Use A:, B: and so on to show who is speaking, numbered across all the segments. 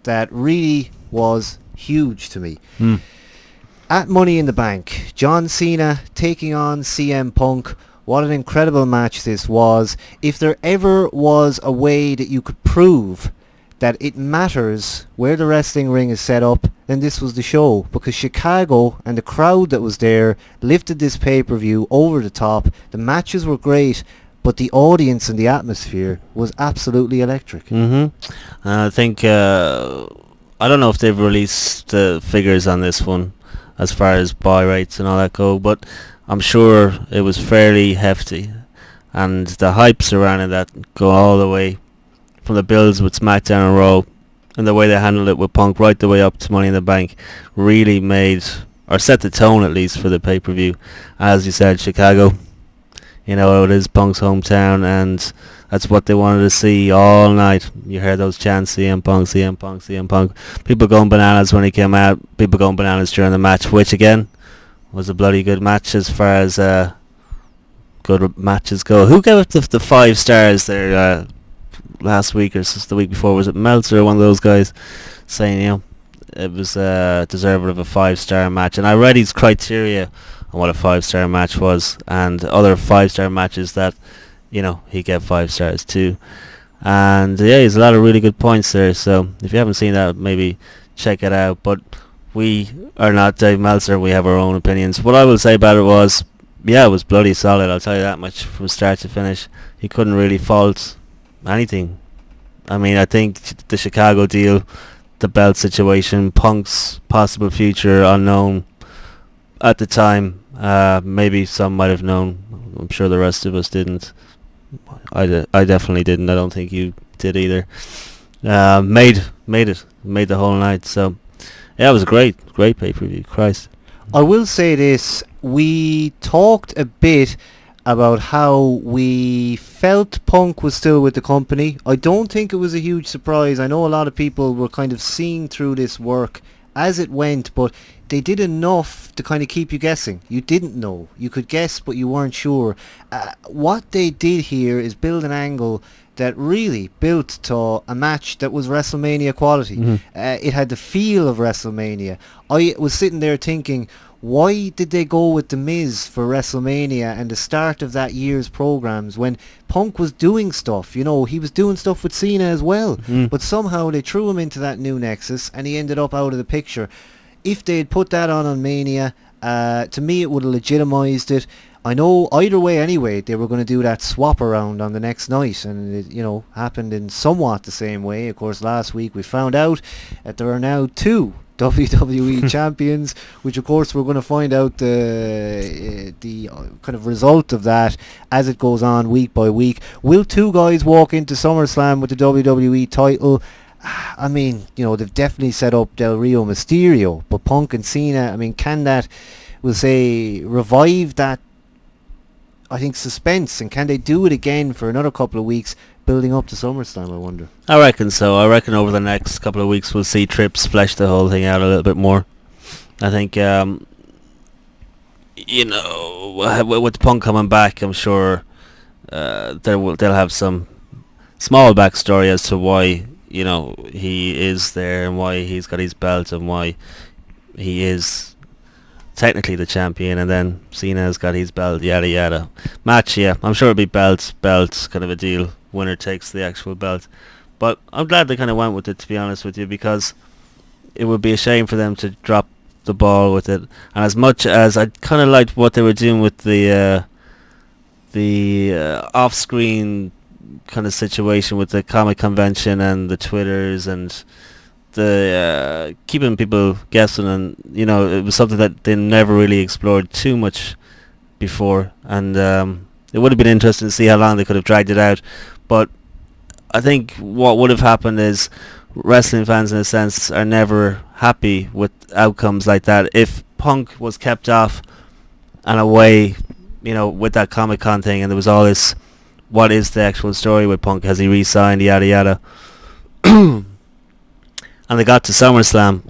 A: that really was huge to me.
B: Mm.
A: At Money in the Bank, John Cena taking on CM Punk. What an incredible match this was. If there ever was a way that you could prove that it matters where the wrestling ring is set up, then this was the show, because Chicago and the crowd that was there lifted this pay-per-view over the top. The matches were great, but the audience and the atmosphere was absolutely electric.
B: I think I don't know if they've released the figures on this one as far as buy rates and all that go, but I'm sure it was fairly hefty, and the hype surrounding that go all the way from the builds with Smackdown and Raw, and the way they handled it with Punk right the way up to Money in the Bank really made, or set the tone at least, for the pay-per-view. As you said, Chicago, you know, it is Punk's hometown, and that's what they wanted to see all night. You heard those chants, CM Punk, CM Punk, CM Punk. People going bananas when he came out, people going bananas during the match, which again was a bloody good match as far as good matches go. Who gave it the 5 stars there last week or the week before? Was it Meltzer or one of those guys saying, you know, it was deserving of a 5-star match? And I read his criteria on what a 5-star match was, and other 5-star matches that, you know, he gave 5 stars too. And yeah, there's a lot of really good points there, so if you haven't seen that, maybe check it out. But we are not Dave Meltzer, we have our own opinions. What I will say about it was, yeah, it was bloody solid, I'll tell you that much, from start to finish. He couldn't really fault anything. I mean, I think the Chicago deal, the belt situation, Punk's possible future unknown at the time. Maybe some might have known. I'm sure the rest of us didn't. I definitely didn't. I don't think you did either. Made the whole night. So yeah, it was a great pay-per-view. Christ.
A: I will say this. We talked a bit about how we felt Punk was still with the company. I don't think it was a huge surprise. I know a lot of people were kind of seeing through this work as it went, but they did enough to kind of keep you guessing. You didn't know. You could guess, but you weren't sure. What they did here is build an angle that really built to a match that was WrestleMania quality. It had the feel of WrestleMania. I was sitting there thinking, why did they go with The Miz for WrestleMania and the start of that year's programs when Punk was doing stuff? You know, he was doing stuff with Cena as well. But somehow they threw him into that new Nexus and he ended up out of the picture. If they had put that on Mania, to me it would have legitimised it. I know either way anyway, they were going to do that swap around on the next night, and it, you know, happened in somewhat the same way. Of course, last week we found out that there are now 2 WWE champions, which of course we're going to find out the kind of result of that as it goes on week by week. Will 2 guys walk into SummerSlam with the WWE title? I mean, you know, they've definitely set up Del Rio Mysterio, but Punk and Cena, I mean, can that, we'll say, revive that, I think, suspense, and can they do it again for another couple of weeks building up to SummerSlam, I wonder?
B: I reckon so. I reckon over the next couple of weeks we'll see Trips flesh the whole thing out a little bit more. I think, you know, with Punk coming back, I'm sure they'll have some small backstory as to why, you know, he is there and why he's got his belt and why he is technically the champion, and then Cena's got his belt, yada yada. Match, yeah, I'm sure it'll be belt, kind of a deal. Winner takes the actual belt. But I'm glad they kind of went with it, to be honest with you, because it would be a shame for them to drop the ball with it. And as much as I kind of liked what they were doing with the off-screen kind of situation with the comic convention and the Twitters and the keeping people guessing, and you know, it was something that they never really explored too much before, and it would have been interesting to see how long they could have dragged it out. But I think what would have happened is wrestling fans, in a sense, are never happy with outcomes like that. If Punk was kept off and away, you know, with that Comic-Con thing, and there was all this, what is the actual story with Punk? Has he re-signed? Yada yada. And they got to SummerSlam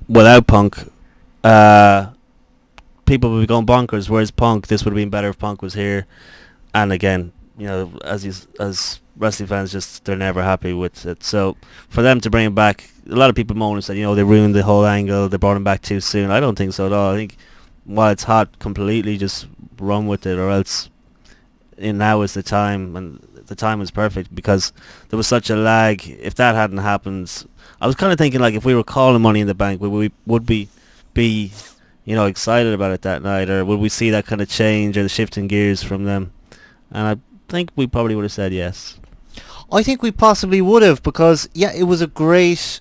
B: without Punk, people would be going bonkers. Where's Punk? This would have been better if Punk was here. And again, you know, as wrestling fans they're never happy with it. So for them to bring him back, a lot of people moan and said, they ruined the whole angle. They brought him back too soon. I don't think so at all. I think while it's hot, completely just run with it, or else now is the time, and the time was perfect because there was such a lag. If that hadn't happened, I was kind of thinking like if we were calling Money in the Bank, would be excited about it that night, or would we see that kind of change or the shifting gears from them? And I think we probably would have said yes.
A: I think we possibly would have, because it was a great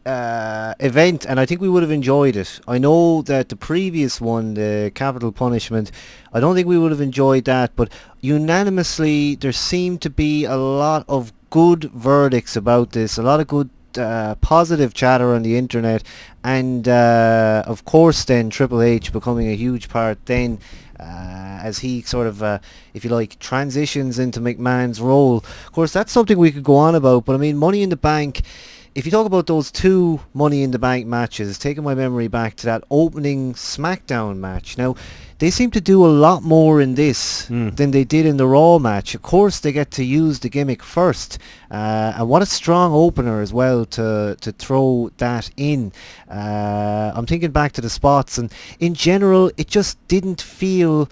A: event, and I think we would have enjoyed it. I know that the previous one, the Capital Punishment, I don't think we would have enjoyed that, but unanimously there seemed to be a lot of good verdicts about this, a lot of good positive chatter on the internet, and of course then Triple H becoming a huge part then, as he sort of, if you like, transitions into McMahon's role. Of course, that's something we could go on about, but I mean, Money in the Bank, if you talk about those two Money in the Bank matches, taking my memory back to that opening Smackdown match. Now, they seem to do a lot more in this than they did in the Raw match. Of course, they get to use the gimmick first. And what a strong opener as well to throw that in. I'm thinking back to the spots, and in general, it just didn't feel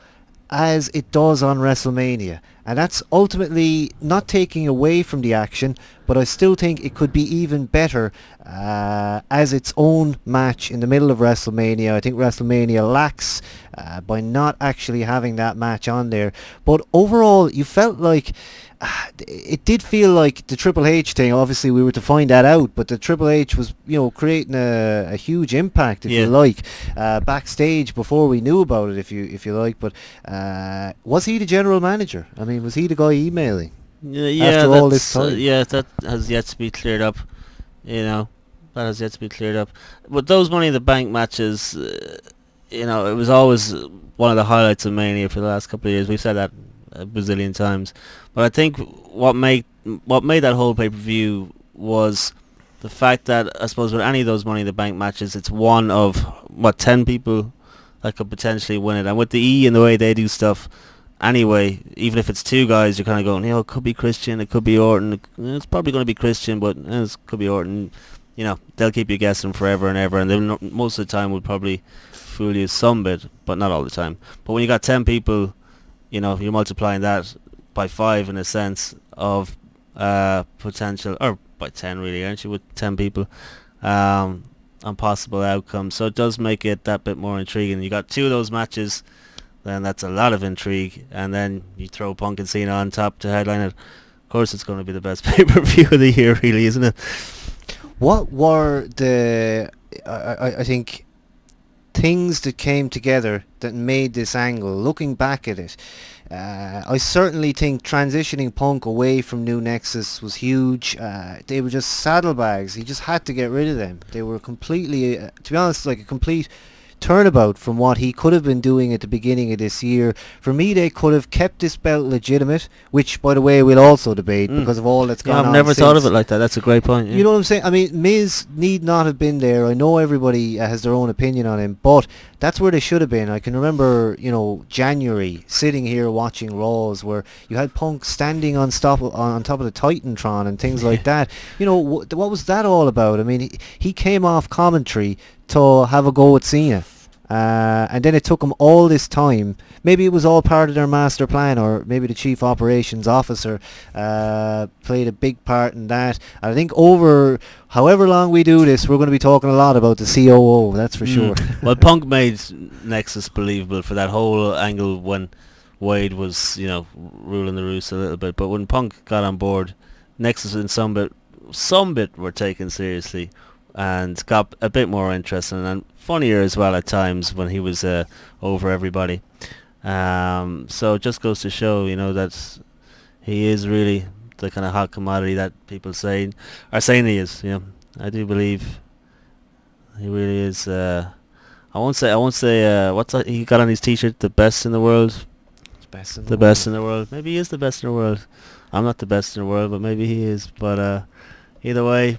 A: as it does on WrestleMania. And that's ultimately not taking away from the action, but I still think it could be even better as its own match in the middle of WrestleMania. I think WrestleMania lacks by not actually having that match on there. But overall, you felt like it did feel like the Triple H thing. Obviously, we were to find that out, but the Triple H was, creating a huge impact, if you like, backstage before we knew about it, if you like. But was he the general manager? I mean, was he the guy emailing? After all this time?
B: That has yet to be cleared up. That has yet to be cleared up. But those Money in the Bank matches, it was always one of the highlights of Mania for the last couple of years. We've said that a bazillion times. But I think what made that whole pay-per-view was the fact that, I suppose, with any of those Money in the Bank matches, it's one of 10 people that could potentially win it. And with the E and the way they do stuff, anyway, even if it's two guys, you're kind of going, it could be Christian, it could be Orton. It's probably going to be Christian, but it could be Orton. They'll keep you guessing forever and ever, and they most of the time will probably fool you some bit, but not all the time. But when you got 10 people, you're multiplying that by 5 in a sense of potential, or by 10 really, aren't you, with 10 people on possible outcomes. So it does make it that bit more intriguing. You got 2 of those matches, then that's a lot of intrigue, and then you throw Punk and Cena on top to headline it. Of course it's going to be the best pay-per-view of the year, really, isn't it?
A: What were the I think things that came together that made this angle? Looking back at it, I certainly think transitioning Punk away from New Nexus was huge. They were just saddlebags. He just had to get rid of them. They were completely, to be honest, like a complete turnabout from what he could have been doing at the beginning of this year. For me, they could have kept this belt legitimate, which, by the way, we'll also debate because of all that's gone on.
B: I've never thought of it like that. That's a great point. Yeah.
A: You know what I'm saying? I mean, Miz need not have been there. I know everybody has their own opinion on him, but that's where they should have been. I can remember, January, sitting here watching Raws where you had Punk standing on top of the Titantron and things like that. What was that all about? I mean, he came off commentary to have a go at Cena. And then it took him all this time. Maybe it was all part of their master plan, or maybe the chief operations officer played a big part in that. And I think over however long we do this, we're going to be talking a lot about the COO, that's for sure.
B: Well, Punk made Nexus believable for that whole angle when Wade was, ruling the roost a little bit. But when Punk got on board, Nexus in some bit were taken seriously and got a bit more interesting and funnier as well at times when he was over everybody. So it just goes to show, that he is really the kind of hot commodity that people are saying he is. I do believe he really is. I won't say what's that he got on his t-shirt, the best in the world. The best in the world. Maybe he is the best in the world. I'm not the best in the world, but maybe he is. But either way,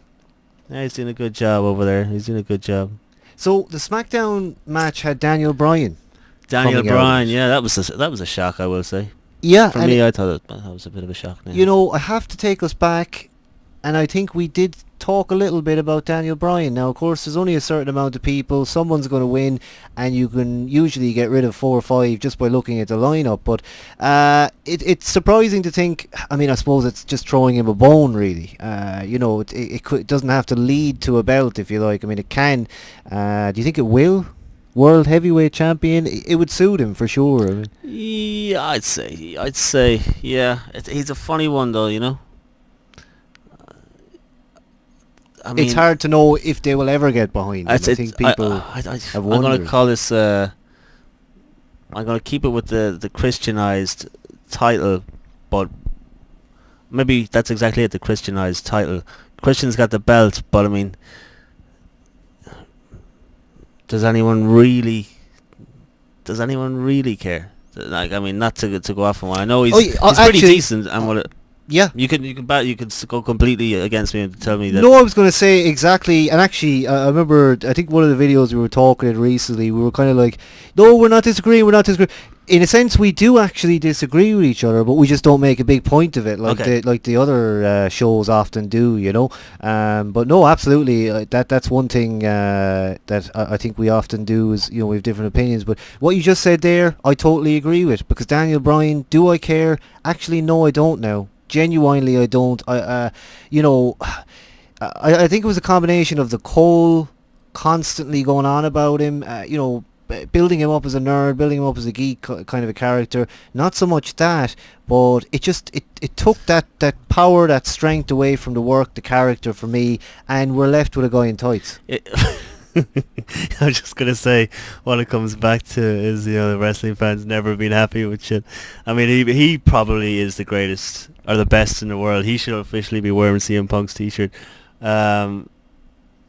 B: he's doing a good job over there. He's doing a good job.
A: So the SmackDown match had Daniel Bryan.
B: Daniel Bryan, yeah, that was a shock, I will say.
A: Yeah,
B: For
A: and
B: me, I thought that was a bit of a shock. Now.
A: you know, I have to take us back, and I think we did talk a little bit about Daniel Bryan. Now, of course, there's only a certain amount of people. Someone's going to win, and you can usually get rid of 4 or 5 just by looking at the lineup. But it's surprising to think. I mean, I suppose it's just throwing him a bone, really. You know, it doesn't have to lead to a belt, if you like. I mean, it can. Do you think it will? World heavyweight champion, it would suit him for sure. I mean,
B: Yeah, I'd say, yeah. He's a funny one, though. You know. I mean,
A: it's hard to know if they will ever get behind him. I think people have
B: I'm
A: wondered.
B: going to call this. I'm going to keep it with the Christianized title, but maybe that's exactly it. The Christianized title. Christian's got the belt, but I mean, does anyone really care? Like, I mean, not to go off on one. I know he's pretty
A: actually,
B: decent, and what.
A: Yeah.
B: You could go completely against me and tell me that.
A: No, I was going to say exactly, and actually, I remember, I think one of the videos we were talking in recently, we were kind of like, no, we're not disagreeing. In a sense, we do actually disagree with each other, but we just don't make a big point of it, like the other shows often do, you know. But no, absolutely, that's one thing that I think we often do is, you know, we have different opinions. But what you just said there, I totally agree with, because Daniel Bryan, do I care? Actually, no, I don't now. Genuinely, I don't. You know, I think it was a combination of the Cole constantly going on about him, you know, building him up as a nerd, building him up as a geek kind of a character. Not so much that, but it took that power, that strength away from the work, the character for me, and we're left with a guy in tights.
B: I was just gonna say, what it comes back to is, you know, the wrestling fans never been happy with shit. I mean, he probably is the greatest or the best in the world. He should officially be wearing CM Punk's t-shirt. Well,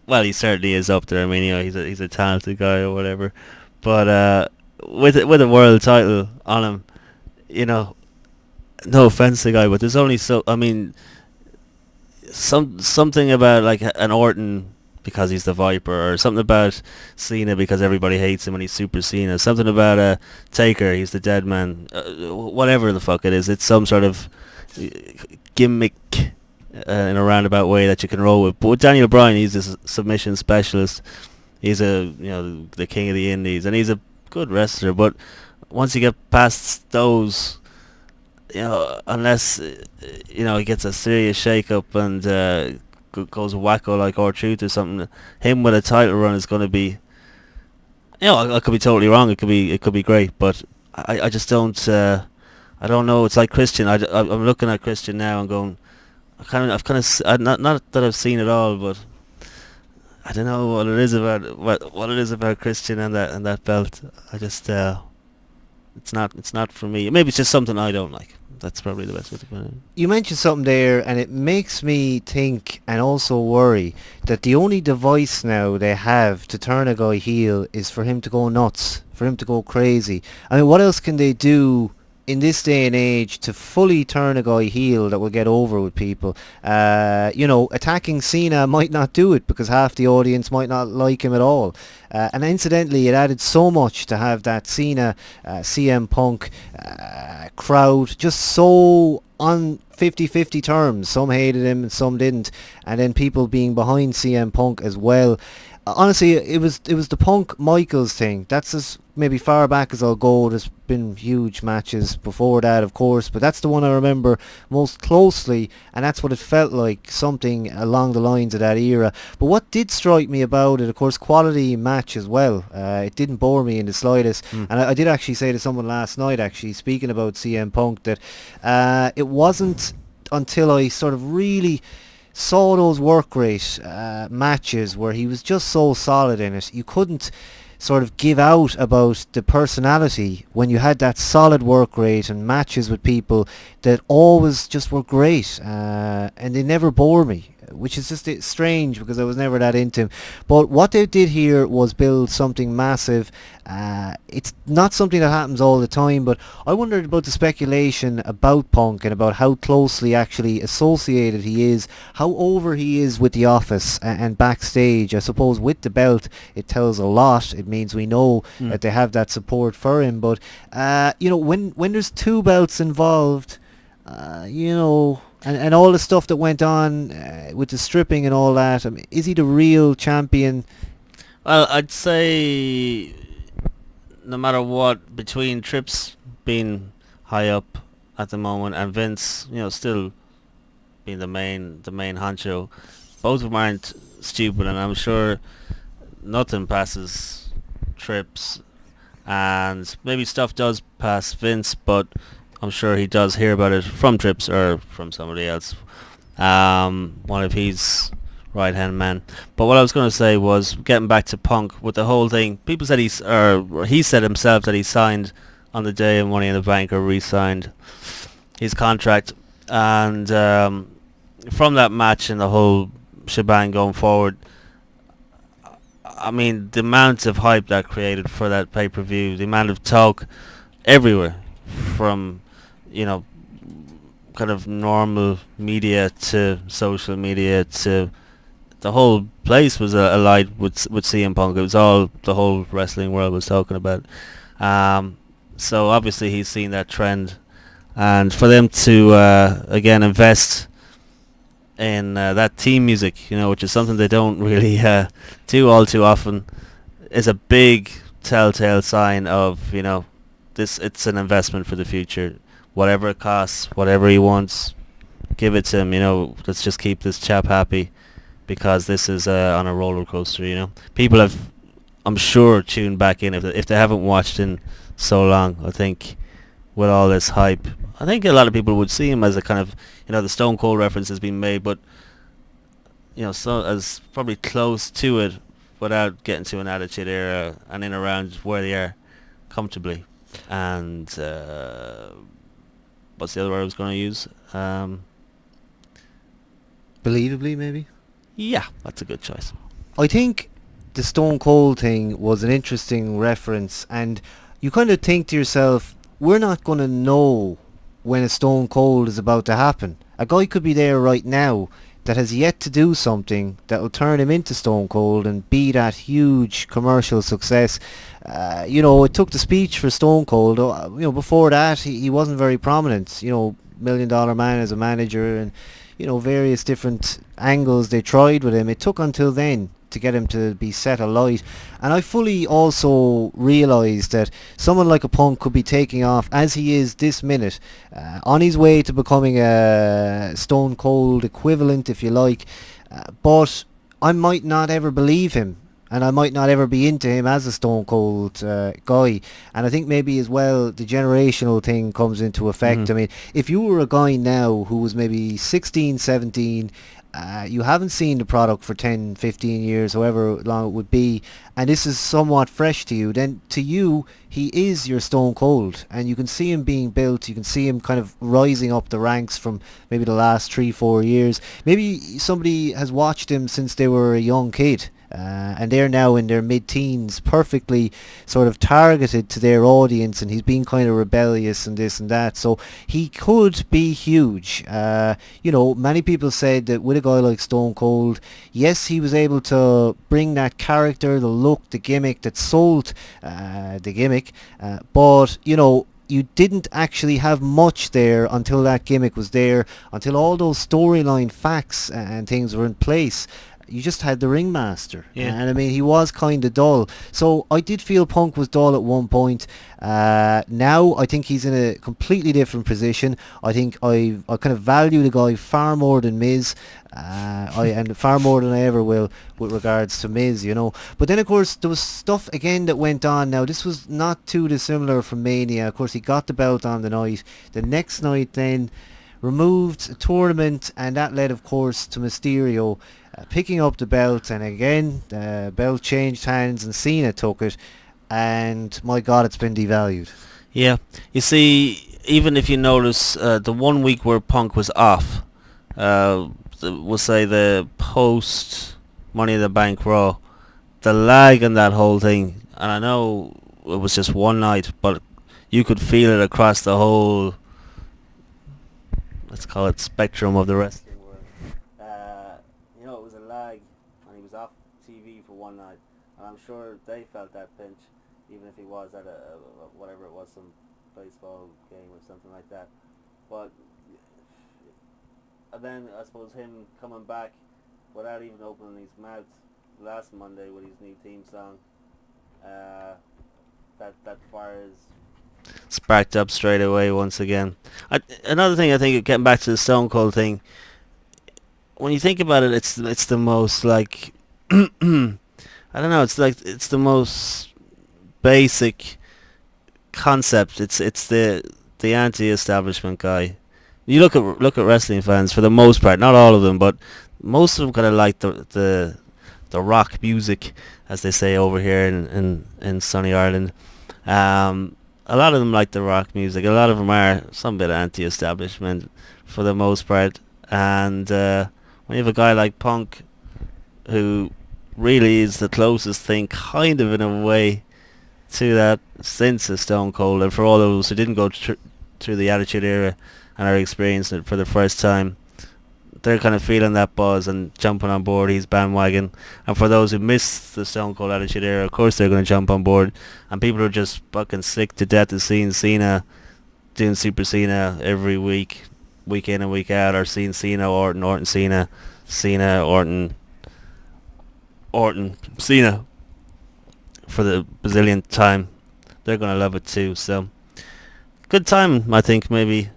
B: he certainly is up there. I mean, you know, he's a talented guy or whatever. But with a world title on him, you know, no offense to the guy, but there's only so. I mean, something about like an Orton, because he's the Viper, or something about Cena because everybody hates him and he's Super Cena, something about Taker, he's the dead man, whatever the fuck it is, it's some sort of gimmick in a roundabout way that you can roll with. But with Daniel Bryan, he's a submission specialist, he's the king of the indies, and he's a good wrestler, but once you get past those, you know, unless, you know, he gets a serious shake-up and goes wacko like R-Truth or something, him with a title run is going to be, you know, I could be totally wrong. It could be great, but I just don't. I don't know. It's like Christian. I'm looking at Christian now and going, not that I've seen it all, but I don't know what it is about what it is about Christian and that belt. I just it's not for me. Maybe it's just something I don't like. That's probably the best way to put it.
A: You mentioned something there, and it makes me think and also worry that the only device now they have to turn a guy heel is for him to go nuts, for him to go crazy. I mean, what else can they do in this day and age to fully turn a guy heel that will get over with people? You know, attacking Cena might not do it because half the audience might not like him at all. And incidentally, it added so much to have that Cena, CM Punk crowd just so on 50-50 terms. Some hated him and some didn't. And then people being behind CM Punk as well. Honestly, it was the Punk Michaels thing. That's as maybe far back as I'll go. There's been huge matches before that, of course, but that's the one I remember most closely, and that's what it felt like, something along the lines of that era. But what did strike me about it, of course, quality match as well. It didn't bore me in the slightest, and I did actually say to someone last night, actually, speaking about CM Punk, that it wasn't until I sort of really saw those work rate matches where he was just so solid in it. You couldn't sort of give out about the personality when you had that solid work rate and matches with people that always just were great, and they never bore me. which is just strange because I was never that into him. But what they did here was build something massive. It's not something that happens all the time, but I wondered about the speculation about Punk and about how closely actually associated he is, how over he is with the Office and backstage. I suppose with the belt it tells a lot. It means we know that they have that support for him. But when there's two belts involved, and all the stuff that went on with the stripping and all that, I mean, is he the real champion?
B: Well, I'd say no matter what, between Trips being high up at the moment and Vince, still being the main honcho, both of them aren't stupid, and I'm sure nothing passes Trips, and maybe stuff does pass Vince, but I'm sure he does hear about it from Trips or from somebody else, one of his right hand man. But what I was going to say was, getting back to Punk with the whole thing, people said he said himself that he signed on the day of Money in the Bank, or re-signed his contract, and from that match and the whole shebang going forward, I mean, the amount of hype that created for that pay-per-view, the amount of talk everywhere, from kind of normal media to social media, to the whole place was alight with CM Punk. It was all the whole wrestling world was talking about. So obviously he's seen that trend, and for them to again invest in that theme music, which is something they don't really do all too often, is a big telltale sign of this. It's an investment for the future. Whatever it costs, whatever he wants, give it to him. Let's just keep this chap happy, because this is on a roller coaster. People have, I'm sure, tuned back in if they haven't watched in so long. I think with all this hype, I think a lot of people would see him as a kind of, the Stone Cold reference has been made, but so as probably close to it without getting to an Attitude Era and in around where they are comfortably. And what's the other word I was going to use?
A: Believably, maybe?
B: Yeah, that's a good choice.
A: I think the Stone Cold thing was an interesting reference, and you kind of think to yourself, we're not going to know when a Stone Cold is about to happen. A guy could be there right now that has yet to do something that will turn him into Stone Cold and be that huge commercial success. It took the speech for Stone Cold. Before that, he wasn't very prominent. $1 Million Man as a manager, and various different angles they tried with him. It took until then to get him to be set alight, and I fully also realised that someone like a Punk could be taking off as he is this minute, on his way to becoming a Stone Cold equivalent, if you like, but I might not ever believe him, and I might not ever be into him as a Stone Cold guy. And I think maybe as well the generational thing comes into effect. I mean, if you were a guy now who was maybe 16, 17, you haven't seen the product for 10, 15 years, however long it would be, and this is somewhat fresh to you, then to you, he is your Stone Cold, and you can see him being built, you can see him kind of rising up the ranks from maybe the last 3-4 years. Maybe somebody has watched him since they were a young kid, and they're now in their mid-teens, perfectly sort of targeted to their audience, and he's been kind of rebellious and this and that, so he could be huge. Many people said that with a guy like Stone Cold, yes, he was able to bring that character, the look, the gimmick that sold the gimmick, but you didn't actually have much there until that gimmick was there, until all those storyline facts and things were in place. You just had the ringmaster, and I mean, he was kind of dull. So I did feel Punk was dull at one point. Now I think he's in a completely different position. I think I kind of value the guy far more than Miz, and far more than I ever will with regards to Miz, But then of course there was stuff again that went on. Now this was not too dissimilar from Mania. Of course he got the belt on the night. The next night then removed a tournament, and that led of course to Mysterio picking up the belt, and again the belt changed hands and Cena took it, and my God, it's been devalued.
B: Yeah, you see, even if you notice the 1 week where Punk was off, we'll say the post Money in the Bank Raw, the lag in that whole thing, and I know it was just one night, but you could feel it across the whole, let's call it, spectrum of the wrestling world. It was a lag, and he was off TV for one night, and I'm sure they felt that pinch, even if he was at whatever it was, some baseball game or something like that. But and then I suppose him coming back without even opening his mouth last Monday with his new theme song, that fires sparked up straight away once again. Another thing, I think, getting back to the Stone Cold thing, when you think about it, it's the most like I don't know, it's the most basic concept. It's the anti-establishment guy. You look at wrestling fans, for the most part, not all of them, but most of them kind of like the rock music, as they say over here in sunny Ireland. A lot of them like the rock music. A lot of them are some bit anti-establishment for the most part. And when you have a guy like Punk, who really is the closest thing, kind of in a way, to that since a Stone Cold, and for all those who didn't go through the Attitude Era and are experiencing it for the first time, they're kind of feeling that buzz and jumping on board his bandwagon. And for those who missed the Stone Cold Attitude Era, of course they're going to jump on board. And people are just fucking sick to death of seeing Cena doing Super Cena every week in and week out, or seeing Cena, Orton, Cena, Orton, Cena for the bazillionth time. They're going to love it too. So, good time, I think, maybe.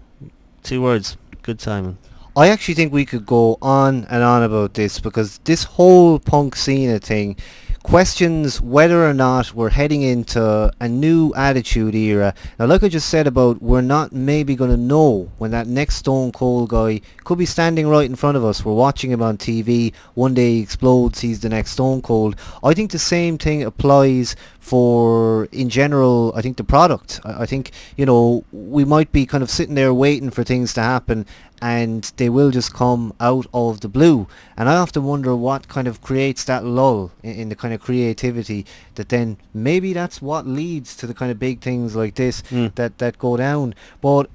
B: 2 words. Good timing.
A: I actually think we could go on and on about this, because this whole Punk Cena thing questions whether or not we're heading into a new Attitude Era. Now, like I just said about, we're not maybe going to know when that next Stone Cold guy could be standing right in front of us. We're watching him on TV. One day he explodes, he's the next Stone Cold. I think the same thing applies for, in general, I think the product. I think, we might be kind of sitting there waiting for things to happen, and they will just come out of the blue. And I often wonder what kind of creates that lull in the kind of creativity that then maybe that's what leads to the kind of big things like this that go down. But,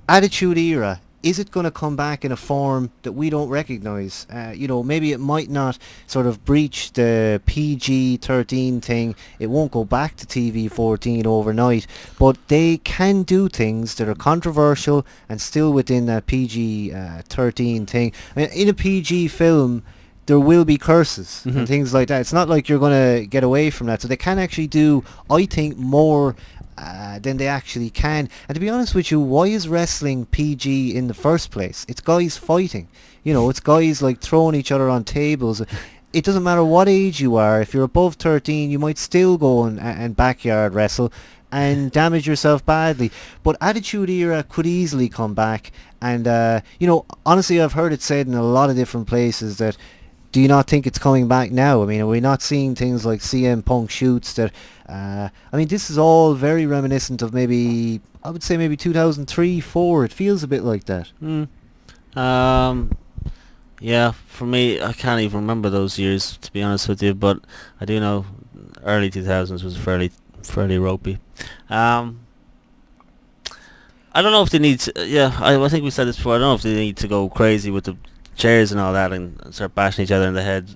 A: Attitude Era, is it going to come back in a form that we don't recognise? Maybe it might not sort of breach the PG-13 thing. It won't go back to TV-14 overnight. But they can do things that are controversial and still within that PG-13 thing. I mean, in a PG film, there will be curses and things like that. It's not like you're going to get away from that. So they can actually do, I think, more than they actually can. And to be honest with you, why is wrestling PG in the first place? It's guys fighting. It's guys like throwing each other on tables. It doesn't matter what age you are. If you're above 13, you might still go and backyard wrestle and damage yourself badly. But Attitude Era could easily come back. And, honestly, I've heard it said in a lot of different places that, do you not think it's coming back now? I mean, are we not seeing things like CM Punk shoots that... this is all very reminiscent of maybe 2003, 4. It feels a bit like that.
B: Yeah, for me, I can't even remember those years, to be honest with you, but I do know early 2000s was fairly ropey. I don't know if they need to... I think we said this before. I don't know if they need to go crazy with the chairs and all that and start bashing each other in the head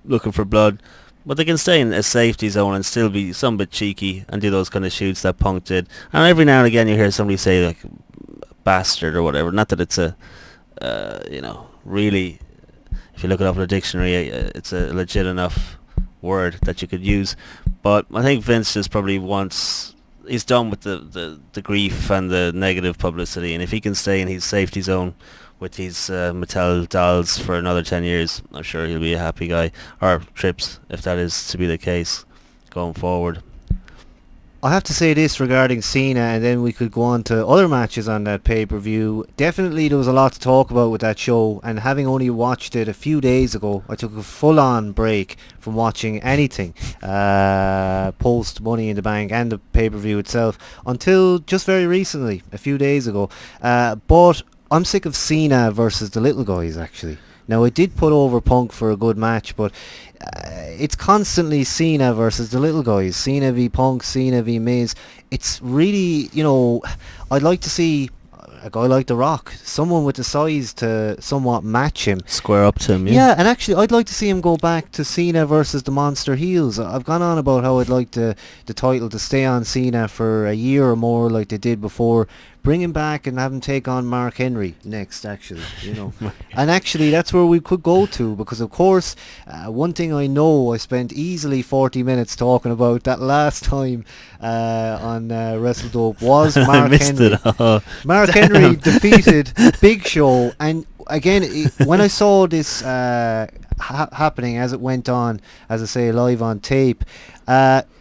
B: looking for blood, but they can stay in a safety zone and still be some bit cheeky and do those kind of shoots that Punk did. And every now and again you hear somebody say like bastard or whatever, not that it's a really, if you look it up in a dictionary, it's a legit enough word that you could use. But I think Vince just probably he's done with the grief and the negative publicity, and if he can stay in his safety zone with these Mattel dolls for another 10 years, I'm sure he'll be a happy guy. Or Trips, if that is to be the case going forward.
A: I have to say this regarding Cena, and then we could go on to other matches on that pay-per-view. Definitely there was a lot to talk about with that show, and having only watched it a few days ago, I took a full-on break from watching anything post Money in the Bank and the pay-per-view itself until just very recently, a few days ago. But I'm sick of Cena versus the little guys, actually. Now, it did put over Punk for a good match, but it's constantly Cena versus the little guys. Cena v Punk, Cena v Miz. It's really, I'd like to see a guy like The Rock, someone with the size to somewhat match him.
B: Square up to him,
A: Yeah, and actually I'd like to see him go back to Cena versus the Monster Heels. I've gone on about how I'd like the title to stay on Cena for a year or more like they did before. Bring him back and have him take on Mark Henry next, actually, And actually that's where we could go to, because of course one thing I know, I spent easily 40 minutes talking about that last time on Wrestledope was Mark
B: I missed
A: Henry.
B: it. Oh,
A: Mark Henry defeated Big Show, and again, when I saw this happening as it went on, as I say, live on tape,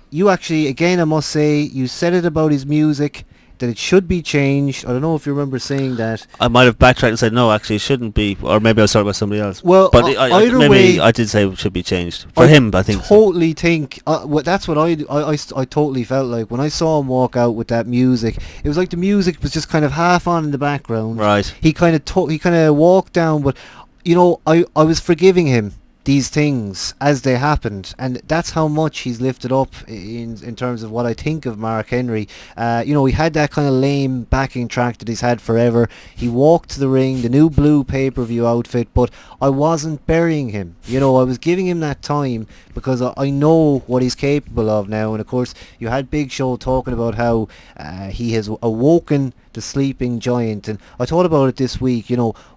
A: you actually, again, I must say, you said it about his music, that it should be changed. I don't know if you remember saying that.
B: I might have backtracked and said no, actually it shouldn't be, or maybe I was talking about somebody else.
A: Well,
B: but
A: either
B: maybe
A: way,
B: I did say it should be changed for him. I think
A: totally think that's what I totally felt like when I saw him walk out with that music. It was like the music was just kind of half on in the background.
B: Right.
A: He kind of walked down, but I was forgiving him these things as they happened, and that's how much he's lifted up in terms of what I think of Mark Henry. He had that kind of lame backing track that he's had forever. He walked to the ring, the new blue pay-per-view outfit, but I wasn't burying him. I was giving him that time because I know what he's capable of now. And of course you had Big Show talking about how he has awoken the sleeping giant, and I thought about it this week.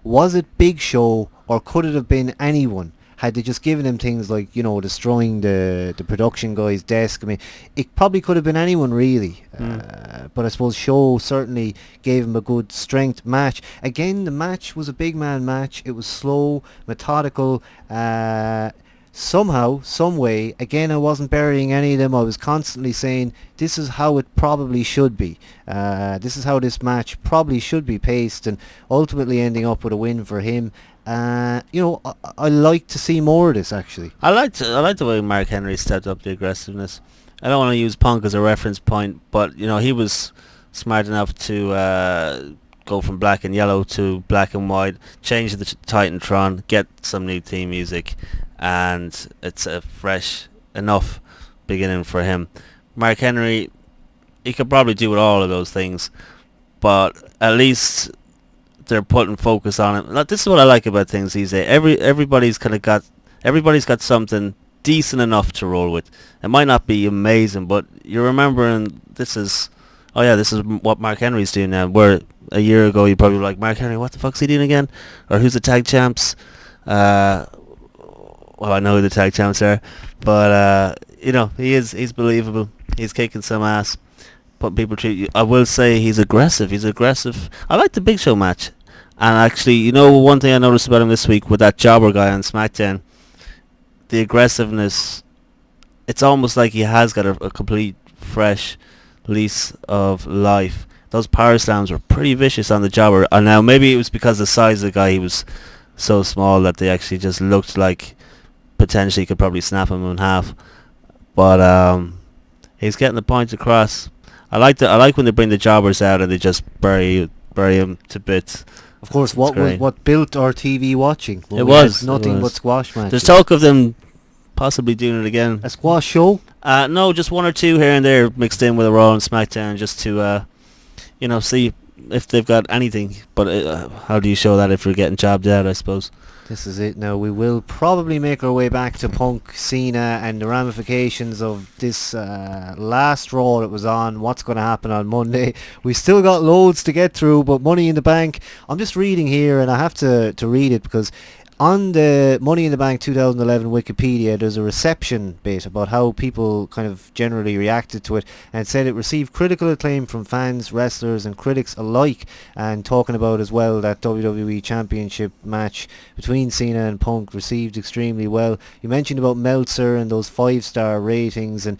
A: Was it Big Show or could it have been anyone? Had they just given him things like, destroying the production guy's desk. I mean, it probably could have been anyone really. But I suppose Show certainly gave him a good strength match. Again, the match was a big man match. It was slow, methodical. Somehow, some way, again, I wasn't burying any of them. I was constantly saying, this is how it probably should be. This is how this match probably should be paced, and ultimately ending up with a win for him. I like to see more of this, actually.
B: I like the way Mark Henry stepped up the aggressiveness. I don't want to use Punk as a reference point, but he was smart enough to go from black and yellow to black and white, change the Titantron, get some new theme music, and it's a fresh enough beginning for him. Mark Henry, he could probably do with all of those things, but at least they're putting focus on it. Now, this is what I like about things these days. Everybody's got something decent enough to roll with. It might not be amazing, but you're remembering this is what Mark Henry's doing now. Where a year ago you probably were like, Mark Henry, what the fuck's he doing again? Or who's the tag champs? Well, I know who the tag champs are, but he's believable. He's kicking some ass. Putting people treat you. I will say he's aggressive. I like the Big Show match. And actually, one thing I noticed about him this week with that jobber guy on Smackdown, the aggressiveness, it's almost like he has got a complete fresh lease of life. Those power slams were pretty vicious on the jobber. And now maybe it was because the size of the guy, he was so small that they actually just looked like potentially could probably snap him in half. But he's getting the point across. I like when they bring the jobbers out and they just bury him to bits.
A: Of course, what built our TV watching?
B: It was
A: nothing but squash matches.
B: There's talk of them possibly doing it again.
A: A squash show?
B: No, just one or two here and there mixed in with a Raw and SmackDown, just to see if they've got anything. But how do you show that if you're getting jobbed out? I suppose.
A: This is it now. We will probably make our way back to Punk, Cena, and the ramifications of this last Raw that was on. What's going to happen on Monday? We still got loads to get through, but Money in the Bank. I'm just reading here, and I have to read it because on the Money in the Bank 2011 Wikipedia, there's a reception bit about how people kind of generally reacted to it, and it said it received critical acclaim from fans, wrestlers and critics alike, and talking about as well that WWE Championship match between Cena and Punk received extremely well. You mentioned about Meltzer and those 5-star ratings, and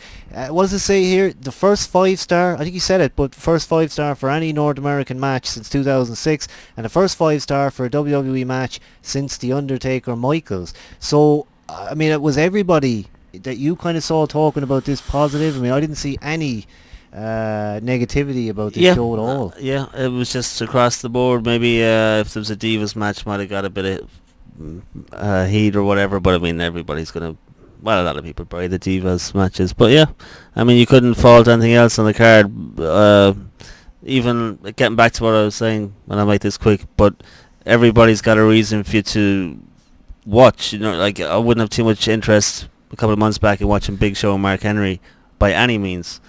A: what does it say here? The first 5-star, I think you said it, but first 5-star for any North American match since 2006, and the first 5-star for a WWE match since the Undertaker Michaels. So I mean, it was everybody that you kind of saw talking about this positive. I mean, I didn't see any negativity about this show at all.
B: It was just across the board. Maybe if there was a Divas match, might have got a bit heat or whatever. But I mean, everybody's gonna. Well, a lot of people buy the Divas matches, but yeah, I mean, you couldn't fault anything else on the card. Even getting back to what I was saying, when I make this quick, but everybody's got a reason for you to watch. You know, like I wouldn't have too much interest a couple of months back in watching Big Show and Mark Henry by any means,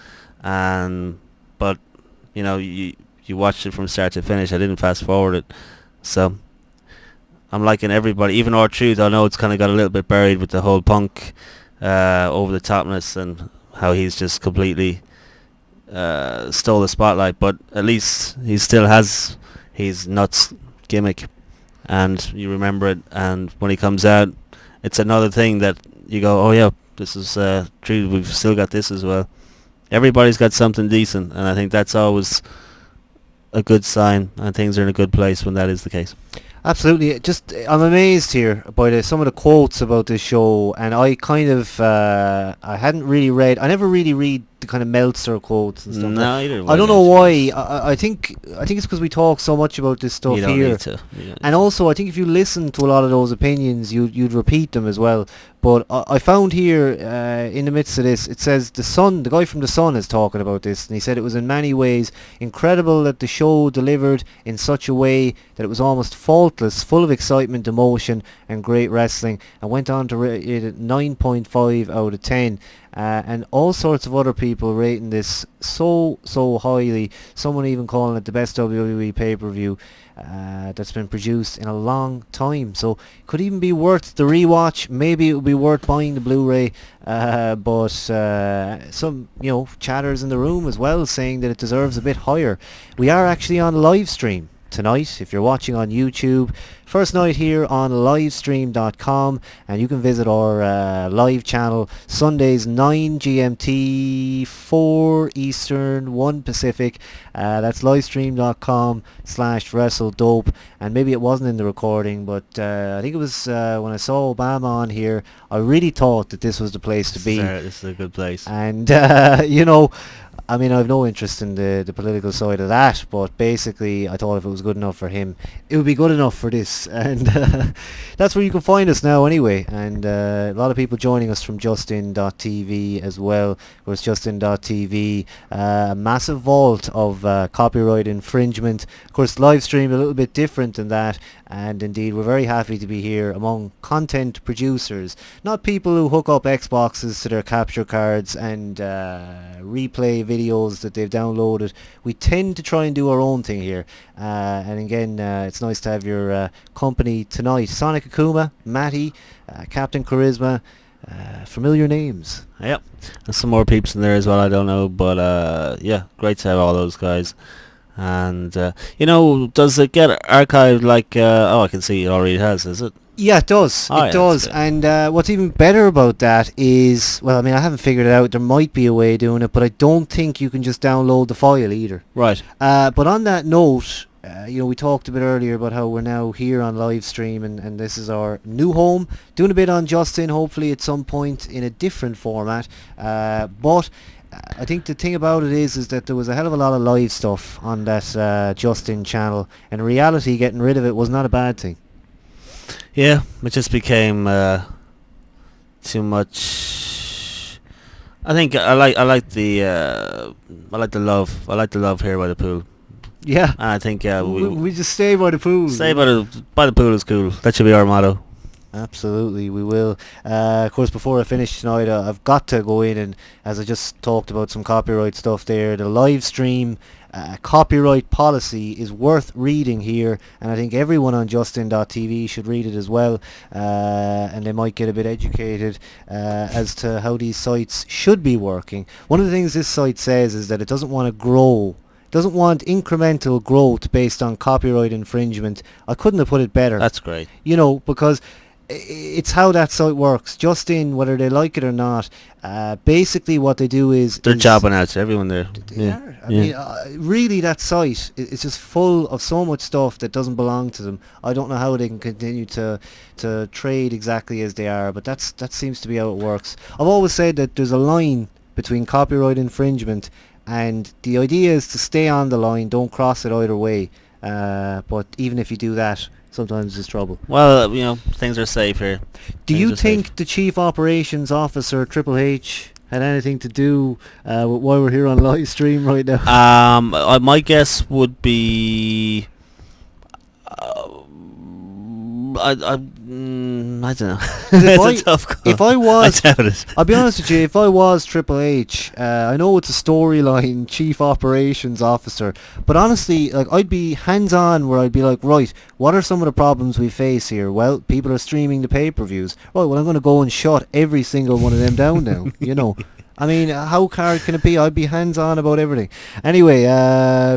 B: but you know, you watched it from start to finish. I didn't fast forward it, so I'm liking everybody. Even R-Truth, I know it's kind of got a little bit buried with the whole Punk over the topness and how he's just completely stole the spotlight, but at least he still has his nuts gimmick, and you remember it, and when he comes out, it's another thing that you go, oh yeah, this is true, we've still got this as well. Everybody's got something decent, and I think that's always a good sign, and things are in a good place when that is the case.
A: Absolutely. Just I'm amazed here by some of the quotes about this show, and I kind of I hadn't really read. I never really read the kind of Meltzer quotes and stuff.
B: No, either.
A: I don't know why. I think it's because we talk so much about this stuff
B: you don't
A: here,
B: need to.
A: and also I think if you listen to a lot of those opinions, you'd repeat them as well. But I found here in the midst of this, it says the guy from The Sun is talking about this, and he said it was in many ways incredible that the show delivered in such a way that it was almost faultless, full of excitement, emotion, and great wrestling, and went on to rate it 9.5 out of 10. And all sorts of other people rating this so highly. Someone even calling it the best WWE pay-per-view that's been produced in a long time. So could even be worth the rewatch. Maybe it would be worth buying the Blu-ray. But some chatters in the room as well saying that it deserves a bit higher. We are actually on live stream tonight if you're watching on YouTube. First night here on livestream.com, and you can visit our live channel Sundays 9 GMT, 4 Eastern, 1 Pacific. That's livestream.com/Wrestledope, and maybe it wasn't in the recording, but I think it was when I saw Obama on here, I really thought that this was the place to be.
B: This is a good place.
A: And I mean, I have no interest in the political side of that, but basically I thought if it was good enough for him, it would be good enough for this. And that's where you can find us now anyway. And a lot of people joining us from Justin.tv as well. Of course, Justin.tv, a massive vault of copyright infringement. Of course, live stream a little bit different than that. And indeed, we're very happy to be here among content producers, not people who hook up Xboxes to their capture cards and replay videos that they've downloaded. We tend to try and do our own thing here. And again, it's nice to have your company tonight. Sonic Akuma, Matty, Captain Charisma, familiar names.
B: Yep. There's some more peeps in there as well, I don't know, but yeah, great to have all those guys. And does it get archived like I can see it already has, is it?
A: Yeah, it does.
B: Oh,
A: it
B: yeah,
A: does. And what's even better about that is, well, I mean, I haven't figured it out. There might be a way of doing it, but I don't think you can just download the file either.
B: Right.
A: But on that note, we talked a bit earlier about how we're now here on live stream, and this is our new home. Doing a bit on Justin, hopefully at some point in a different format. But I think the thing about it is that there was a hell of a lot of live stuff on that Justin channel. And in reality, getting rid of it was not a bad thing.
B: Yeah, it just became too much. I think I like the love. I like the love here by the pool.
A: Yeah.
B: And I think
A: we just stay by the pool.
B: Stay by the pool is cool. That should be our motto.
A: Absolutely, we will. Of course, before I finish tonight, I've got to go in and, as I just talked about some copyright stuff there, the live stream copyright policy is worth reading here, and I think everyone on Justin.tv should read it as well, and they might get a bit educated as to how these sites should be working. One of the things this site says is that it doesn't want to grow. Doesn't want incremental growth based on copyright infringement. I couldn't have put it better.
B: That's great.
A: Because it's how that site works. Justin, whether they like it or not, basically what they do is...
B: They're jobbing out to everyone there.
A: They are. I mean, really that site is just full of so much stuff that doesn't belong to them. I don't know how they can continue to trade exactly as they are, but that seems to be how it works. I've always said that there's a line between copyright infringement, and the idea is to stay on the line, don't cross it either way. But even if you do that, sometimes is trouble.
B: Well, things are safe here.
A: Do
B: Things
A: you
B: are safe.
A: think the Chief Operations Officer, Triple H, had anything to do with why we're here on live stream right now?
B: My guess would be. I don't know. It's a tough call.
A: If I was,
B: I doubt it.
A: I'll be honest with you, if I was Triple H, I know it's a storyline, Chief Operations Officer, but honestly, like, I'd be hands-on where I'd be like, right, what are some of the problems we face here? Well, people are streaming the pay-per-views. Right, well, I'm going to go and shut every single one of them down now, I mean, how hard can it be? I'd be hands-on about everything. Anyway,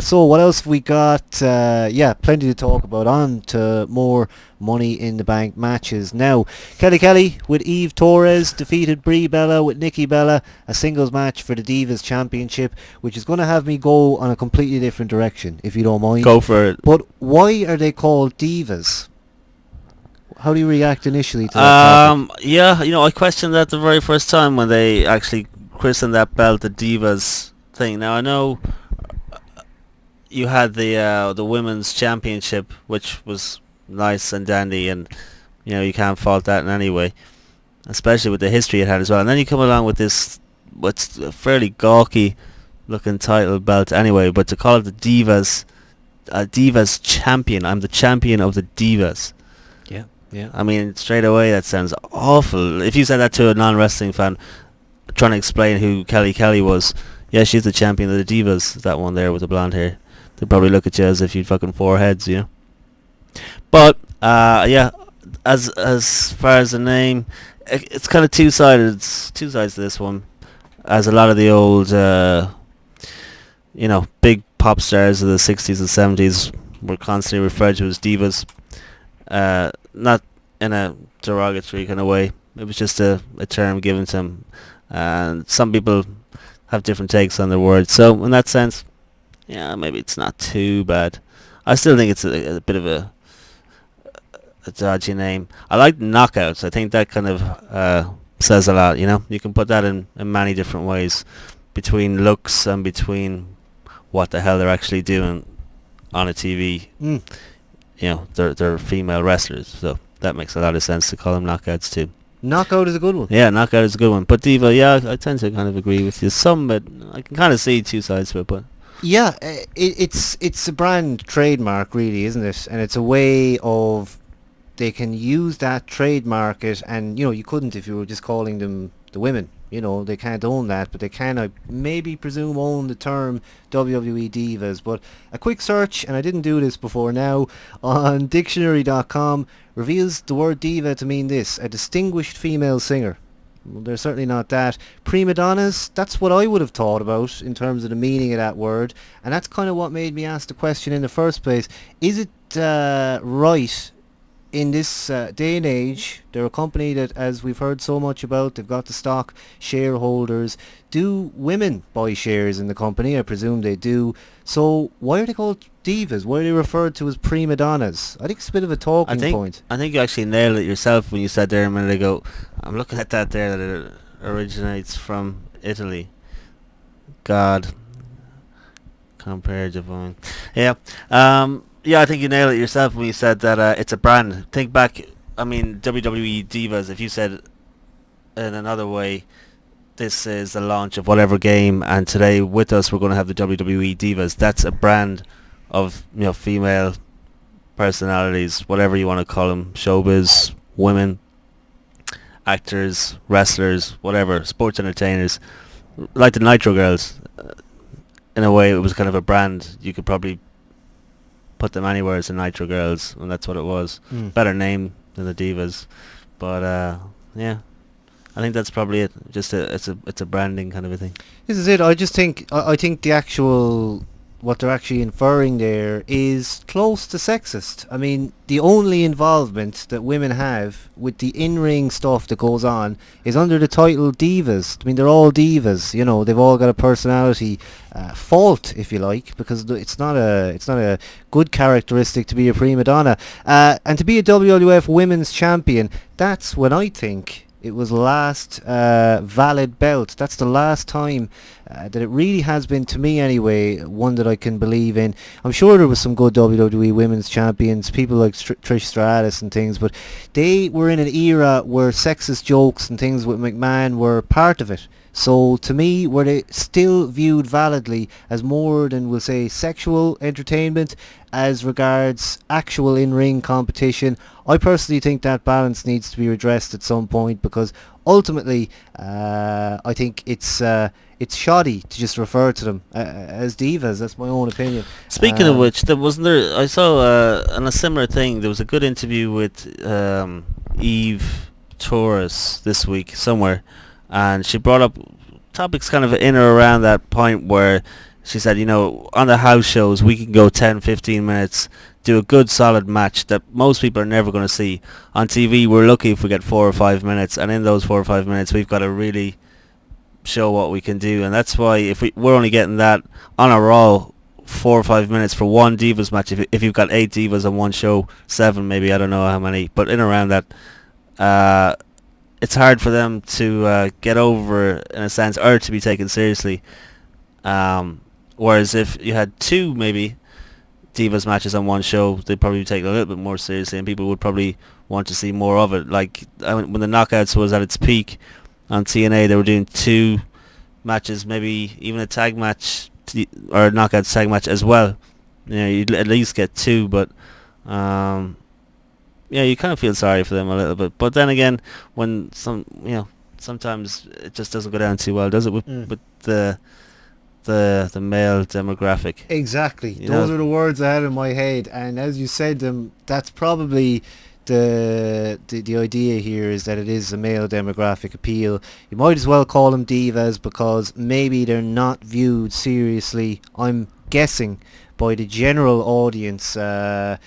A: so what else have we got? Plenty to talk about. On to more Money in the Bank matches. Now, Kelly with Eve Torres defeated Brie Bella with Nikki Bella, a singles match for the Divas Championship, which is going to have me go on a completely different direction, if you don't mind.
B: Go for it.
A: But why are they called Divas? How do you react initially to that topic?
B: Yeah, I questioned that the very first time when they actually christened that belt the Divas thing. Now I know you had the women's championship, which was nice and dandy, and you can't fault that in any way, especially with the history it had as well. And then you come along with this, what's a fairly gawky looking title belt anyway, but to call it the Divas, Divas champion. I'm the champion of the Divas.
A: Yeah.
B: I mean, straight away that sounds awful. If you said that to a non-wrestling fan trying to explain who Kelly was, yeah, she's the champion of the Divas, that one there with the blonde hair, they'd probably look at you as if you'd fucking 4 heads, But, as far as the name, it's kind of two-sided. It's two sides to this one. As a lot of the old, big pop stars of the 60s and 70s were constantly referred to as divas. Not in a derogatory kind of way. It was just a term given to them. And some people have different takes on the word. So in that sense, yeah, maybe it's not too bad. I still think it's a bit of a dodgy name. I like knockouts. I think that kind of says a lot, You can put that in many different ways, between looks and between what the hell they're actually doing on a TV. They're female wrestlers, so that makes a lot of sense to call them knockouts too.
A: Knockout is a good one.
B: Yeah, knockout is a good one. But diva, yeah, I tend to kind of agree with you. Some, but I can kind of see two sides to it. But
A: yeah, it's a brand trademark, really, isn't it? And it's a way of they can use that trademark it, and you couldn't if you were just calling them the women. They can't own that, but they can, I maybe presume, own the term WWE Divas. But a quick search, and I didn't do this before now, on dictionary.com reveals the word diva to mean this: a distinguished female singer. Well, they're certainly not that. Prima donnas, that's what I would have thought about in terms of the meaning of that word, and that's kind of what made me ask the question in the first place. Is it right in this day and age? They're a company that, as we've heard so much about, they've got the stock shareholders. Do women buy shares in the company? I presume they do. So why are they called divas? Why are they referred to as prima donnas? I think it's a bit of a talking point.
B: I think you actually nailed it yourself when you said there a minute ago. I'm looking at that there, that it originates from Italy. God. Compare divine. Yeah. Yeah, I think you nailed it yourself when you said that it's a brand. Think back, WWE Divas, if you said in another way, this is the launch of whatever game, and today with us we're going to have the WWE Divas. That's a brand of, female personalities, whatever you want to call them, showbiz, women, actors, wrestlers, whatever, sports entertainers, like the Nitro Girls. In a way, it was kind of a brand. You could probably put them anywhere as the Nitro Girls, and that's what it was. Better name than the Divas, but yeah, I think that's probably it. Just it's a branding kind of a thing.
A: This is it. I just think I think the actual what they're actually inferring there is close to sexist. I mean, the only involvement that women have with the in-ring stuff that goes on is under the title divas. I mean, they're all divas. They've all got a personality fault, if you like, because it's not a good characteristic to be a prima donna. And to be a WWF Women's Champion, that's when I think it was last valid belt. That's the last time that it really has been, to me anyway, one that I can believe in. I'm sure there was some good WWE Women's Champions, people like Trish Stratus and things, but they were in an era where sexist jokes and things with McMahon were part of it. So to me, were they still viewed validly as more than, we'll say, sexual entertainment as regards actual in-ring competition? I personally think that balance needs to be addressed at some point, because ultimately I think it's shoddy to just refer to them as divas. That's my own opinion.
B: Speaking of which, I saw on a similar thing, there was a good interview with Eve Torres this week somewhere, and she brought up topics kind of in or around that point where she said, on the house shows we can go 10-15 minutes, do a good solid match that most people are never going to see. On TV we're lucky if we get 4 or 5 minutes, and in those 4 or 5 minutes we've got to really show what we can do. And that's why if we're only getting that on a Raw, 4 or 5 minutes for one Divas match, if you've got 8 Divas on one show, 7 maybe, I don't know how many, but in around that, it's hard for them to get over, in a sense, or to be taken seriously. Whereas if you had 2 maybe Divas matches on one show, they'd probably be taken a little bit more seriously, and people would probably want to see more of it. Like when the Knockouts was at its peak on TNA, they were doing 2 matches, maybe even a tag match, or a Knockouts tag match as well. You'd at least get 2, but you kind of feel sorry for them a little bit. But then again, when sometimes it just doesn't go down too well, does it? With the male demographic.
A: Exactly. Those are the words I had in my head, and as you said them, that's probably the idea here, is that it is a male demographic appeal. You might as well call them divas, because maybe they're not viewed seriously, I'm guessing, by the general audience. I've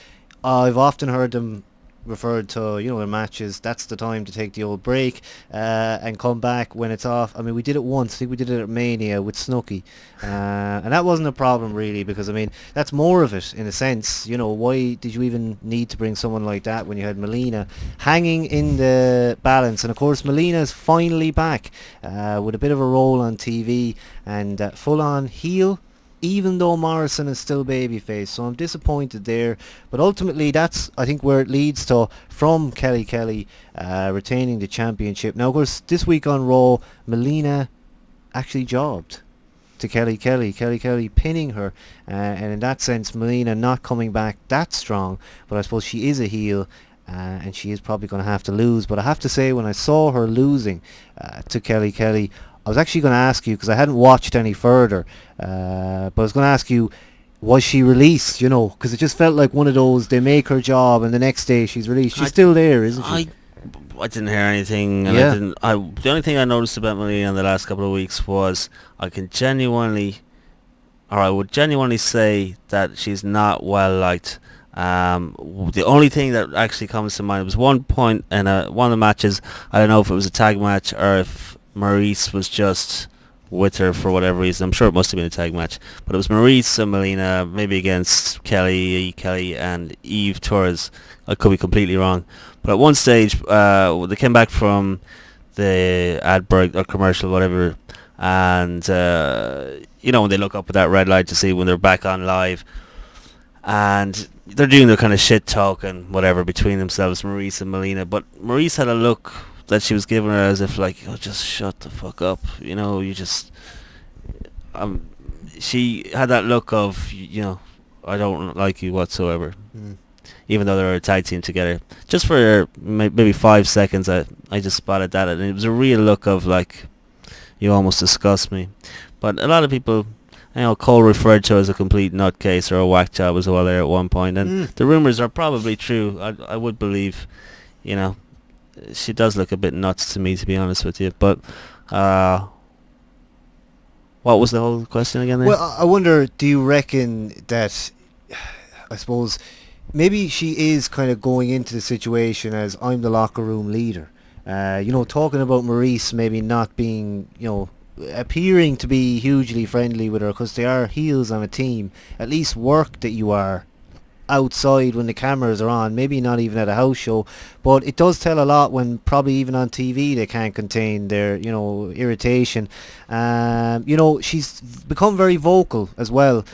A: often heard them referred to, in matches, that's the time to take the old break and come back when it's off. I mean, we did it once. I think we did it at Mania with Snooki, and that wasn't a problem really, because I mean, that's more of it in a sense. Why did you even need to bring someone like that when you had Melina hanging in the balance? And of course, Melina's finally back with a bit of a role on TV, and full on heel, even though Morrison is still babyface. So I'm disappointed there. But ultimately, that's, I think, where it leads to, from Kelly Kelly retaining the championship. Now, of course, this week on Raw, Melina actually jobbed to Kelly Kelly. Kelly Kelly pinning her. And in that sense, Melina not coming back that strong. But I suppose she is a heel. And she is probably going to have to lose. But I have to say, when I saw her losing to Kelly Kelly, I was actually going to ask you, because I hadn't watched any further, but I was going to ask you, was she released, because it just felt like one of those, they make her job and the next day she's released. She's still there, isn't she?
B: I didn't hear anything, and the only thing I noticed about Melina in the last couple of weeks was I would genuinely say that she's not well liked. The only thing that actually comes to mind was one point in one of the matches. I don't know if it was a tag match or if Maurice was just with her for whatever reason. I'm sure it must have been a tag match, but it was Maurice and Melina, maybe against Kelly and Eve Torres. I could be completely wrong, but at one stage they came back from the ad break or commercial, whatever, and when they look up at that red light to see when they're back on live, and they're doing their kind of shit talk and whatever between themselves, Maurice and Melina. But Maurice had a look that she was giving her as if like, just shut the fuck up, you just she had that look of, I don't like you whatsoever, even though they were a tag team together. Just for maybe 5 seconds I just spotted that, and it was a real look of like, you almost disgust me. But a lot of people, Cole referred to her as a complete nutcase or a whack job as well there at one point, and the rumours are probably true. I would believe, she does look a bit nuts to me, to be honest with you. But what was the whole question again there?
A: Well, I wonder, do you reckon that, I suppose, maybe she is kind of going into the situation as, I'm the locker room leader. Talking about Maurice maybe not being, appearing to be hugely friendly with her, because they are heels on a team. At least work that you are outside when the cameras are on, maybe not even at a house show, but it does tell a lot when probably even on TV they can't contain their, irritation. She's become very vocal as well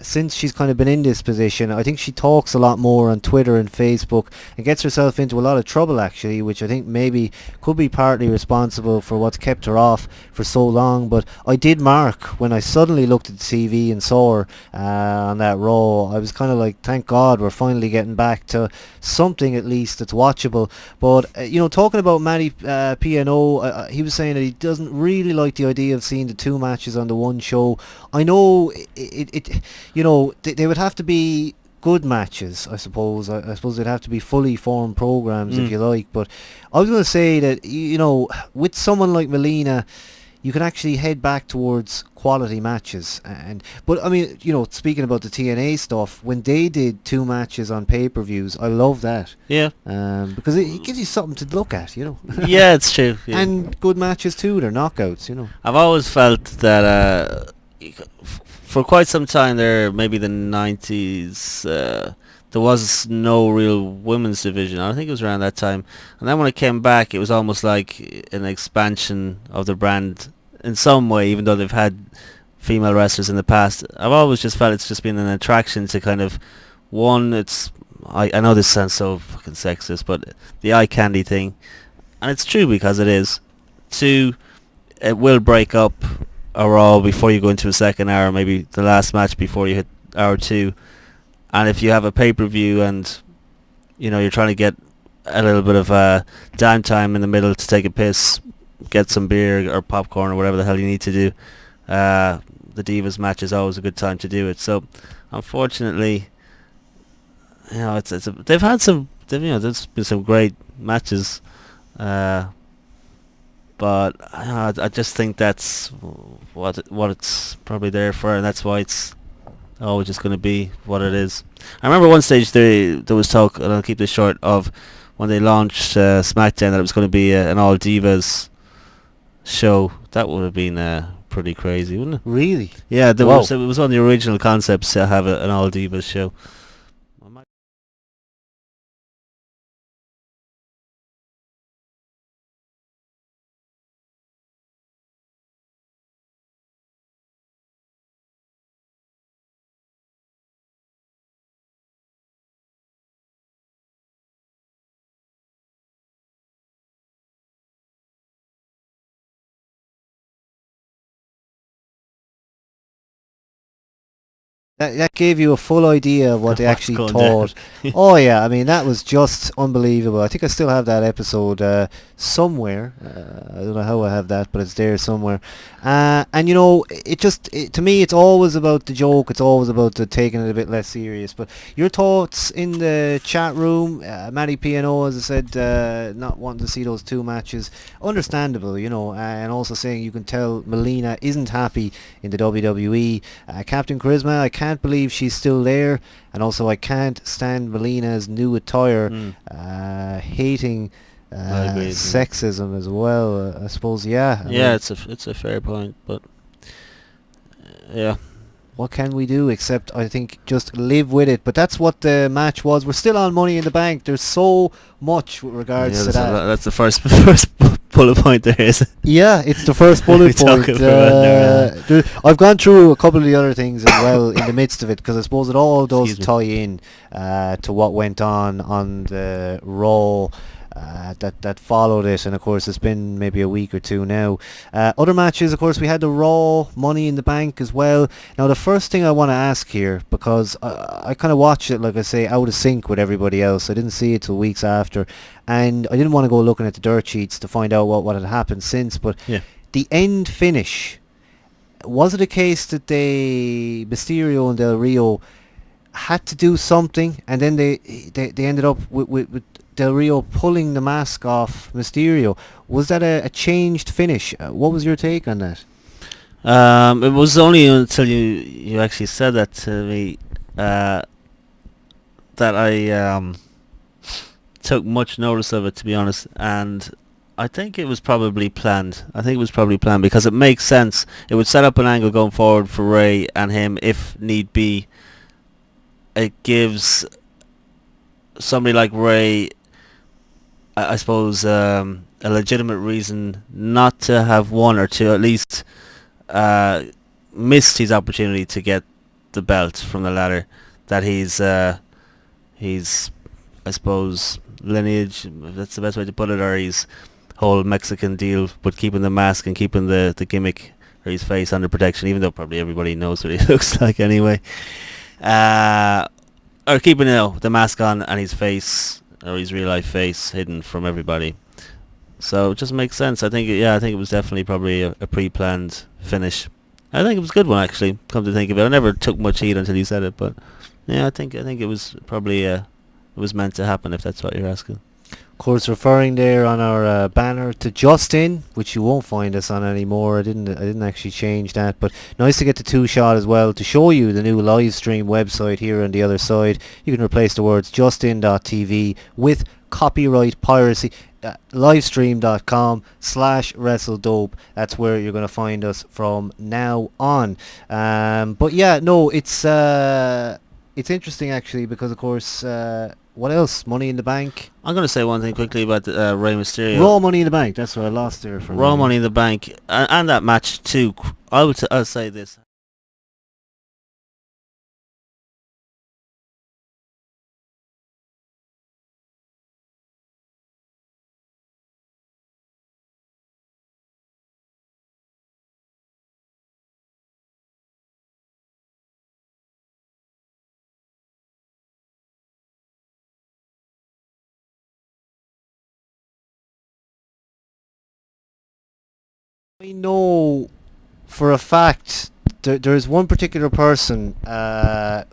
A: since she's kind of been in this position. I think she talks a lot more on Twitter and Facebook and gets herself into a lot of trouble actually, which I think maybe could be partly responsible for what's kept her off for so long. But I did mark when I suddenly looked at the TV and saw her on that Raw, I was kind of like, thank God we're finally getting back to something at least that's watchable. But talking about Matty P&O, he was saying that he doesn't really like the idea of seeing the two matches on the one show. I know they would have to be good matches, I suppose. I suppose they'd have to be fully formed programs, if you like. But I was going to say that, with someone like Melina, you can actually head back towards quality matches. But I mean, speaking about the TNA stuff, when they did two matches on pay-per-views, I love that.
B: Yeah.
A: Because it gives you something to look at,
B: Yeah, it's true. Yeah.
A: And good matches too, they're knockouts,
B: I've always felt that for quite some time there, maybe the 90s, there was no real women's division. I think it was around that time. And then when it came back, it was almost like an expansion of the brand in some way, even though they've had female wrestlers in the past. I've always just felt it's just been an attraction to kind of, one, I know this sounds so fucking sexist, but the eye candy thing. And it's true because it is. Two, it will break up a Raw before you go into a second hour, maybe the last match before you hit hour 2. And if you have a pay-per-view and you're trying to get a little bit of downtime in the middle to take a piss, get some beer or popcorn or whatever the hell you need to do, the Divas match is always a good time to do it. So unfortunately, they've had some, there's been some great matches, but I just think that's what it's probably there for, and that's why it's always just going to be what it is. I remember one stage there was talk, and I'll keep this short, of when they launched Smackdown, that it was going to be an all Divas show. That would have been pretty crazy, wouldn't it?
A: Really?
B: Yeah, it was one of the original concepts to have an all Divas show.
A: That gave you a full idea of what they actually
B: going
A: thought. Oh yeah, I mean that was just unbelievable. I think I still have that episode somewhere. I don't know how I have that, but it's there somewhere. And to me, it's always about the joke. It's always about the taking it a bit less serious. But your thoughts in the chat room, Matty P&O, as I said, not wanting to see those two matches, understandable, and also saying you can tell Melina isn't happy in the WWE. Captain Charisma, I can't believe she's still there, and also I can't stand Melina's new attire. Hating sexism as well, I suppose.
B: It's a fair point, but yeah,
A: what can we do except I think just live with it? But that's what the match was. We're still on Money in the Bank. There's so much with regards to that.
B: That's the first bullet point there is.
A: Yeah, it's the first bullet point. I've gone through a couple of the other things as well in the midst of it, because I suppose it all does tie in to what went on the Raw that followed it, and of course it's been maybe a week or two now. Other matches, of course, we had the Raw Money in the Bank as well. Now the first thing I want to ask here, because I kind of watched it, like I say, out of sync with everybody else. I didn't see it till weeks after, and I didn't want to go looking at the dirt sheets to find out what had happened since, but the end finish, was it a case that Mysterio and Del Rio had to do something, and then they ended up with Del Rio pulling the mask off Mysterio? Was that a changed finish? What was your take on that?
B: It was only until you actually said that to me that I took much notice of it, to be honest, and I think it was probably planned. Because it makes sense. It would set up an angle going forward for Ray and him if need be. It gives somebody like Ray, I suppose, a legitimate reason not to have won, or to at least missed his opportunity to get the belt from the ladder. That he's I suppose lineage, if that's the best way to put it, or his whole Mexican deal with keeping the mask and keeping the gimmick or his face under protection, even though probably everybody knows what he looks like anyway. Or keeping the mask on and his face, or his real life face, hidden from everybody. So it just makes sense. I think it was definitely probably a pre-planned finish. I think it was a good one, actually, come to think of it. I never took much heed until you said it, but yeah, I think it was probably it was meant to happen, if that's what you're asking.
A: Of course, referring there on our banner to Justin, which you won't find us on anymore. I didn't actually change that, but nice to get the two shot as well to show you the new live stream website here on the other side. You can replace the words justin.tv with copyright piracy. Livestream.com/Wrestledope. That's where you're going to find us from now on. But yeah, no, it's interesting actually, because of course, what else? Money in the Bank.
B: I'm going to say one thing quickly about Rey Mysterio.
A: Raw Money in the Bank. That's what I lost there for.
B: Raw Money in the Bank, and that match too. I'll say this.
A: I know for a fact there's one particular person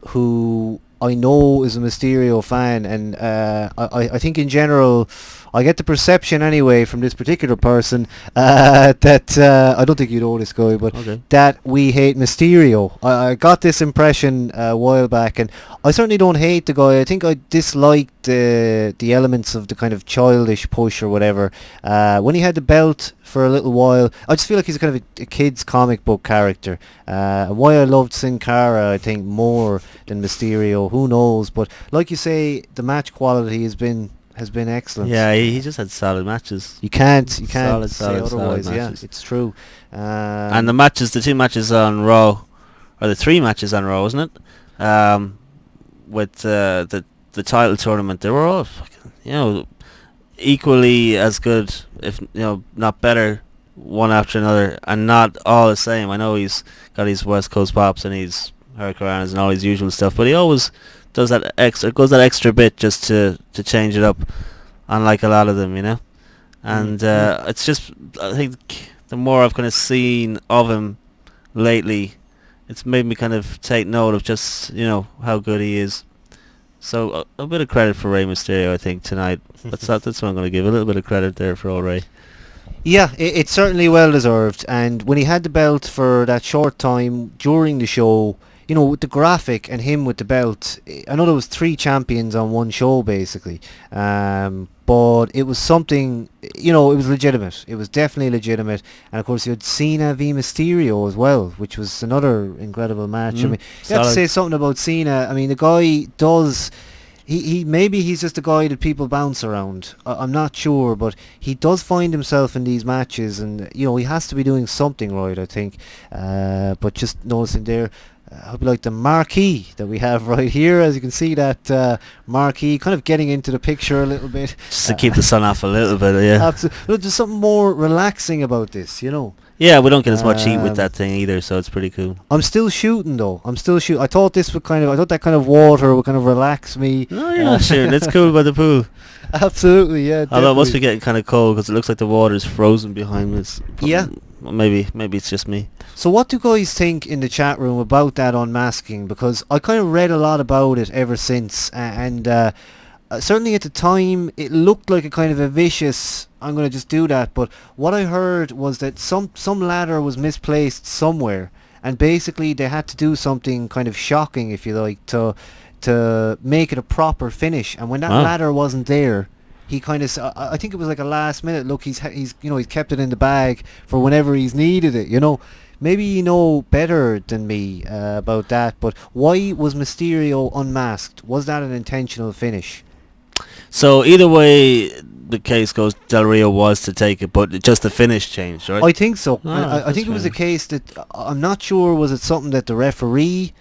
A: who I know is a Mysterio fan, and I think in general I get the perception anyway from this particular person that I don't think you know this guy, but
B: Okay.
A: that we hate Mysterio. I got this impression a while back, and I certainly don't hate the guy. I think I disliked the elements of the kind of childish push or whatever. When he had the belt for a little while, I just feel like he's kind of a kid's comic book character. Why I loved Sin Cara, I think, more than Mysterio, who knows? But like you say, the match quality has been excellent.
B: Yeah, he just had solid matches.
A: You can't say
B: Solid
A: otherwise. Yeah,
B: matches.
A: it's true.
B: And the two matches on Raw, or the three matches on Raw, wasn't it? With the title tournament, they were all fucking, equally as good, if not better, one after another, and not all the same. I know he's got his West Coast pops and his hurricanes and all his usual stuff, but he always goes that extra bit just to change it up, unlike a lot of them, And it's just, I think the more I've kind of seen of him lately, it's made me kind of take note of just how good he is. So a bit of credit for Rey Mysterio, I think, tonight. That's what I'm going to give, a little bit of credit there for old Rey.
A: Yeah, it's certainly well deserved. And when he had the belt for that short time during the show, with the graphic and him with the belt, I know there was 3 champions on one show basically, but it was something, it was legitimate. It was definitely legitimate. And of course you had Cena v Mysterio as well, which was another incredible match. I mean, you have to say something about Cena. I mean, the guy does... He maybe he's just a guy that people bounce around. I'm not sure, but he does find himself in these matches, and he has to be doing something right, I think. But just noticing there, I hope you like the marquee that we have right here. As you can see, that marquee kind of getting into the picture a little bit.
B: Just to keep the sun off a little bit, yeah.
A: Absolutely. There's something more relaxing about this,
B: Yeah, we don't get as much heat with that thing either, so it's pretty cool.
A: I'm still shooting though. I thought that kind of water would kind of relax me.
B: No, you're not shooting. It's cool by the pool.
A: Absolutely, yeah.
B: Although it must be getting kind of cold because it looks like the water's frozen behind us.
A: Yeah.
B: Maybe it's just me.
A: So what do guys think in the chat room about that unmasking? Because I kind of read a lot about it ever since, and certainly at the time it looked like a kind of a vicious, I'm going to just do that, but what I heard was that some ladder was misplaced somewhere, and basically they had to do something kind of shocking, if you like, to make it a proper finish. And when that ladder wasn't there, he kind of, I think it was like a last minute look, he's kept it in the bag for whenever he's needed it, Maybe you know better than me about that, but why was Mysterio unmasked? Was that an intentional finish?
B: So either way the case goes, Del Rio was to take it, but just the finish changed, right?
A: I think so. I
B: That's
A: think it was a
B: fair.
A: case that I'm not sure. Was it something that the referee?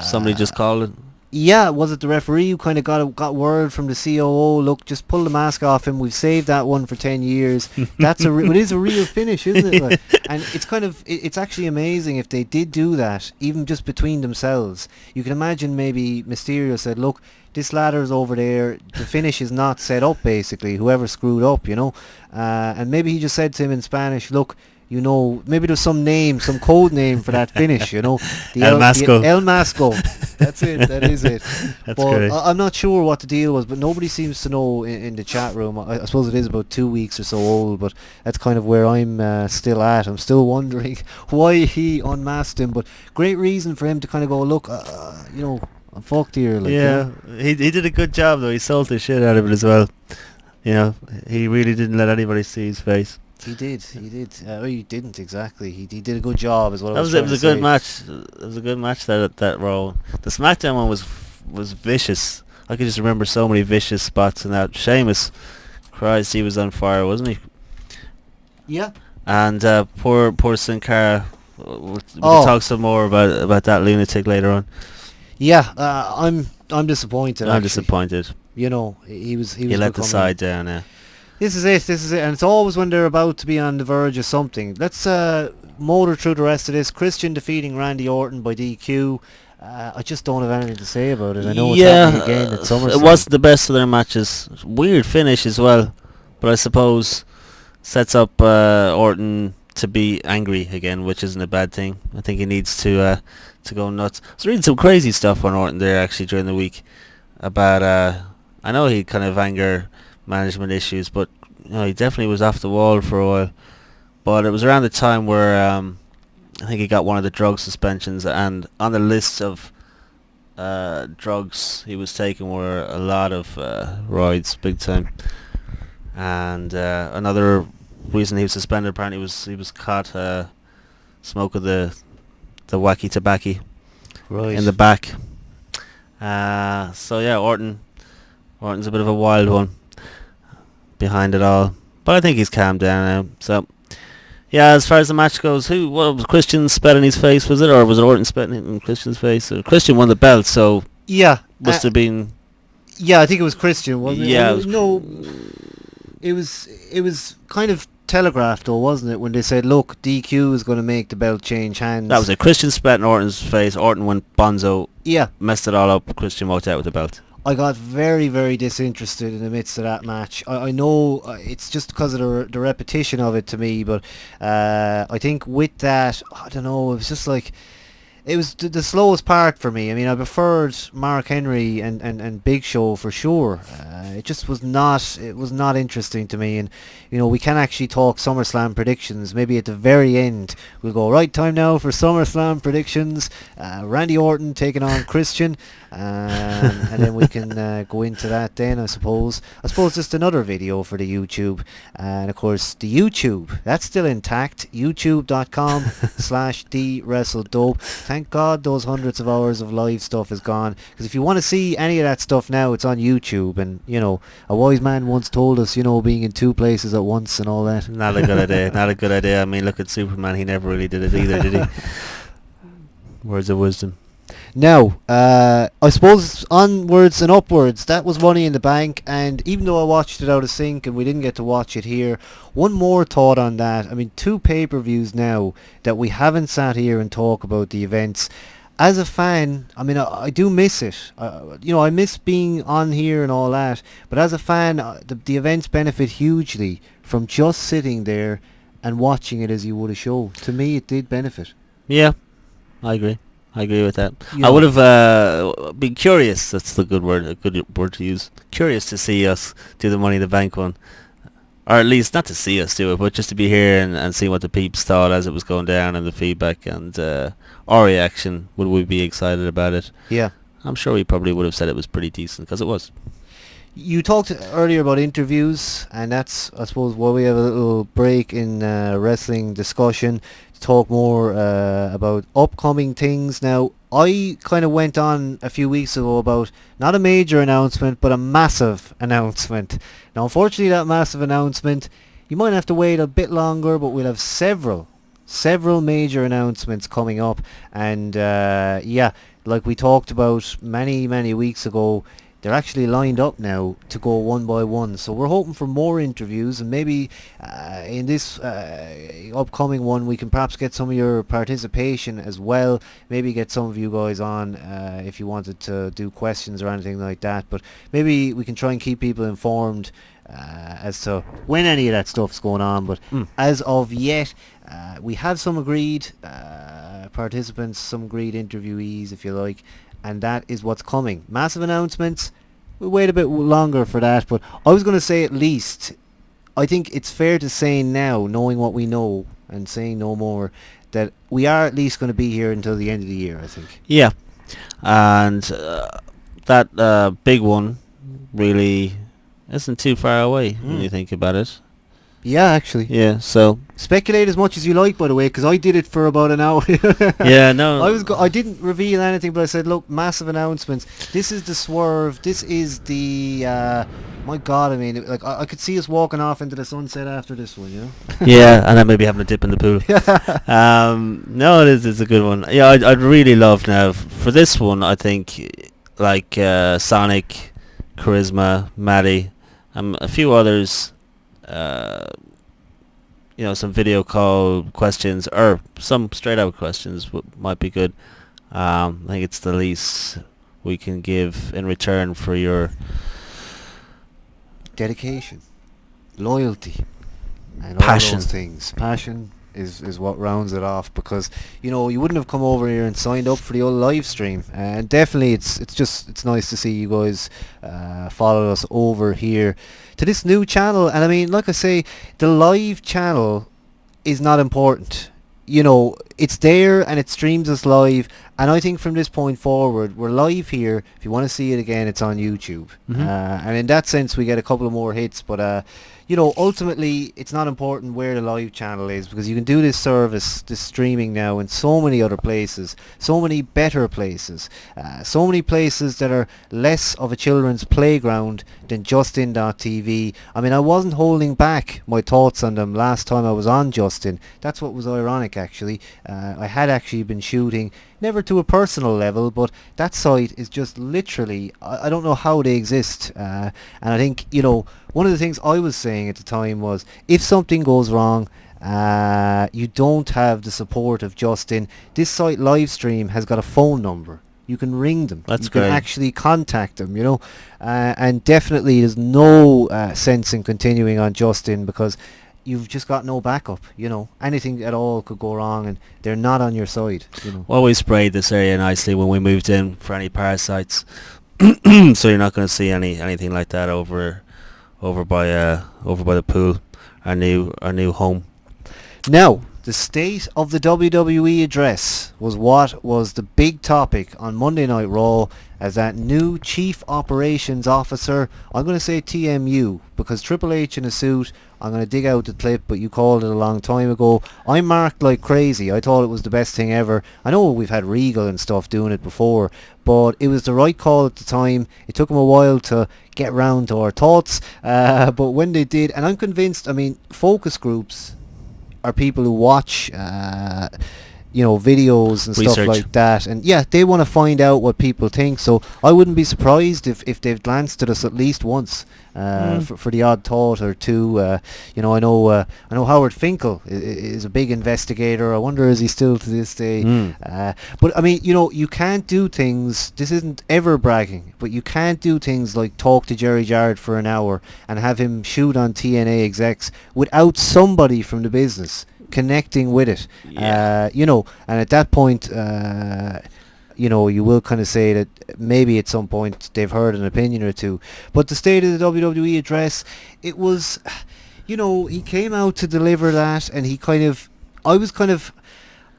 B: Somebody just called it.
A: Yeah, was it the referee who kind of got word from the COO? Look, just pull the mask off him. We've saved that one for 10 years. It is a real finish, isn't it? Like, and it's kind of it's actually amazing if they did do that, even just between themselves. You can imagine maybe Mysterio said, "Look, this ladder's over there. The finish is not set up. Basically, whoever screwed up, and maybe he just said to him in Spanish, look." Maybe there's some name, some code name for that finish, the
B: El Masco.
A: El Masco. That's it, that is it.
B: That's
A: But
B: great.
A: I'm not sure what the deal was, but nobody seems to know in the chat room. I suppose it is about 2 weeks or so old, but that's kind of where I'm still at. I'm still wondering why he unmasked him, but great reason for him to kind of go, look, I'm fucked here. Like,
B: Yeah, he did a good job though. He sold the shit out of it as well. He really didn't let anybody see his face.
A: He did. He didn't exactly. He did a good job, is what I was
B: It
A: trying
B: was
A: to
B: a good
A: say.
B: match. It was a good match that Raw. The SmackDown one was vicious. I could just remember so many vicious spots in that. Sheamus, Christ, he was on fire, wasn't he?
A: Yeah.
B: And poor Sin Cara. We'll talk some more about that lunatic later on.
A: Yeah, I'm disappointed.
B: I'm
A: actually.
B: disappointed.
A: He was.
B: He let the
A: becoming-
B: side down. Yeah.
A: This is it, and it's always when they're about to be on the verge of something. Let's motor through the rest of this. Christian defeating Randy Orton by DQ. I just don't have anything to say about it. I know it's happening again at SummerSlam.
B: It wasn't the best of their matches. Weird finish as well, but I suppose sets up Orton to be angry again, which isn't a bad thing. I think he needs to go nuts. I was reading some crazy stuff on Orton there actually during the week about I know he kind of anger management issues, but he definitely was off the wall for a while. But it was around the time where I think he got one of the drug suspensions, and on the list of drugs he was taking were a lot of roids, big time. And another reason he was suspended apparently was he was caught smoking the wacky tobacco in the back. So yeah, Orton's a bit of a wild one behind it all, but I think he's calmed down now. So yeah, as far as the match goes, what was Christian spat in his face, was it, or was it Orton spitting in Christian's face? Christian won the belt, so
A: yeah,
B: must have been.
A: Yeah, I think it was Christian, wasn't it?
B: Yeah,
A: it was kind of telegraphed though, wasn't it, when they said, look, DQ is going to make the belt change hands.
B: That was it. Christian spat in Orton's face. Orton went bonzo.
A: Yeah,
B: messed it all up. Christian walked out with the belt.
A: I got very, very disinterested in the midst of that match. I know it's just because of the repetition of it to me, but I think with that, I don't know, it was just like, it was the slowest part for me. I mean, I preferred Mark Henry and Big Show for sure. It just was not interesting to me, and we can actually talk SummerSlam predictions. Maybe at the very end we'll go, right, time now for SummerSlam predictions. Randy Orton taking on Christian, and then we can go into that then, I suppose just another video for the YouTube, and of course the YouTube, that's still intact, youtube.com/TheWrestleDope. Thank God those hundreds of hours of live stuff is gone, because if you want to see any of that stuff now, it's on YouTube. And a wise man once told us, being in two places at once and all that.
B: Not a good idea. Not a good idea. I mean, look at Superman. He never really did it either, did he? Words of wisdom.
A: Now, I suppose onwards and upwards, that was Money in the Bank, and even though I watched it out of sync and we didn't get to watch it here, one more thought on that. I mean, 2 pay-per-views now that we haven't sat here and talk about the events. As a fan, I mean, I do miss it. I miss being on here and all that, but as a fan, the events benefit hugely from just sitting there and watching it as you would a show. To me, it did benefit.
B: Yeah, I agree with that. I would have been curious. That's a good word to use. Curious to see us do the Money in the Bank one, or at least not to see us do it, but just to be here and see what the peeps thought as it was going down, and the feedback and our reaction. Would we be excited about it?
A: Yeah,
B: I'm sure we probably would have said it was pretty decent, because it was.
A: You talked earlier about interviews, and that's, I suppose, why we have a little break in wrestling discussion to talk more about upcoming things. Now, I kind of went on a few weeks ago about not a major announcement, but a massive announcement. Now, unfortunately, that massive announcement, you might have to wait a bit longer, but we'll have several major announcements coming up. And yeah, like we talked about many weeks ago, they're actually lined up now to go one by one. So we're hoping for more interviews, and maybe in this upcoming one we can perhaps get some of your participation as well. Maybe get some of you guys on if you wanted to do questions or anything like that. But maybe we can try and keep people informed as to when any of that stuff's going on. But as of yet, we have some agreed participants, some agreed interviewees, if you like, and that is what's coming. Massive announcements. We'll wait a bit longer for that, but I was going to say, at least, I think it's fair to say now, knowing what we know and saying no more, that we are at least going to be here until the end of the year, I think.
B: Yeah, and that big one really isn't too far away when you think about it.
A: Yeah, actually.
B: Yeah, so
A: speculate as much as you like, by the way, because I did it for about an hour.
B: Yeah, no.
A: I didn't reveal anything, but I said, look, massive announcements. This is the swerve. This is the my God. I mean, like I could see us walking off into the sunset after this one, you know.
B: Yeah, and then maybe having a dip in the pool. No, it's a good one. Yeah, I'd really love now for this one. I think like Sonic, Charisma, Maddie, a few others. Some video call questions or some straight out questions might be good. I think it's the least we can give in return for your
A: dedication, loyalty, and
B: passion.
A: All those things. Passion is what rounds it off, because you wouldn't have come over here and signed up for the old live stream, and definitely it's nice to see you guys follow us over here to this new channel. And I mean, like I say, the live channel is not important. It's there and it streams us live, and I think from this point forward we're live here. If you want to see it again, it's on YouTube. And in that sense we get a couple of more hits, but ultimately it's not important where the live channel is, because you can do this service, this streaming now, in so many other places, so many better places, so many places that are less of a children's playground than Justin.tv. I mean, I wasn't holding back my thoughts on them last time I was on Justin. That's what was ironic, actually. I had actually been shooting, never to a personal level, but that site is just literally, I don't know how they exist. And I think, one of the things I was saying at the time was, if something goes wrong, you don't have the support of Justin, this site live stream has got a phone number. You can ring them.
B: That's
A: you
B: great.
A: can actually contact them, and definitely there's no sense in continuing on Justin, because you've just got no backup. Anything at all could go wrong, and they're not on your side.
B: Well, we sprayed this area nicely when we moved in for any parasites, so you're not going to see anything like that over by the pool, our new home.
A: Now, the state of the WWE address was what was the big topic on Monday Night Raw, as that new Chief Operations Officer, I'm going to say TMU, because Triple H in a suit, I'm going to dig out the clip, but you called it a long time ago. I marked like crazy. I thought it was the best thing ever. I know we've had Regal and stuff doing it before, but it was the right call at the time. It took them a while to get round to our thoughts, but when they did, and I'm convinced, I mean, focus groups are people who watch videos and
B: Research.
A: stuff like that, and yeah, they want to find out what people think. So I wouldn't be surprised if they've glanced at us at least once for the odd thought or two. I know Howard Finkel is a big investigator. I wonder, is he still to this day? But I mean, you can't do things, this isn't ever bragging, but you can't do things like talk to Jerry Jarrett for an hour and have him shoot on TNA execs without somebody from the business connecting with it. And at that point, you will kind of say that maybe at some point they've heard an opinion or two. But the state of the WWE address, it was, he came out to deliver that, and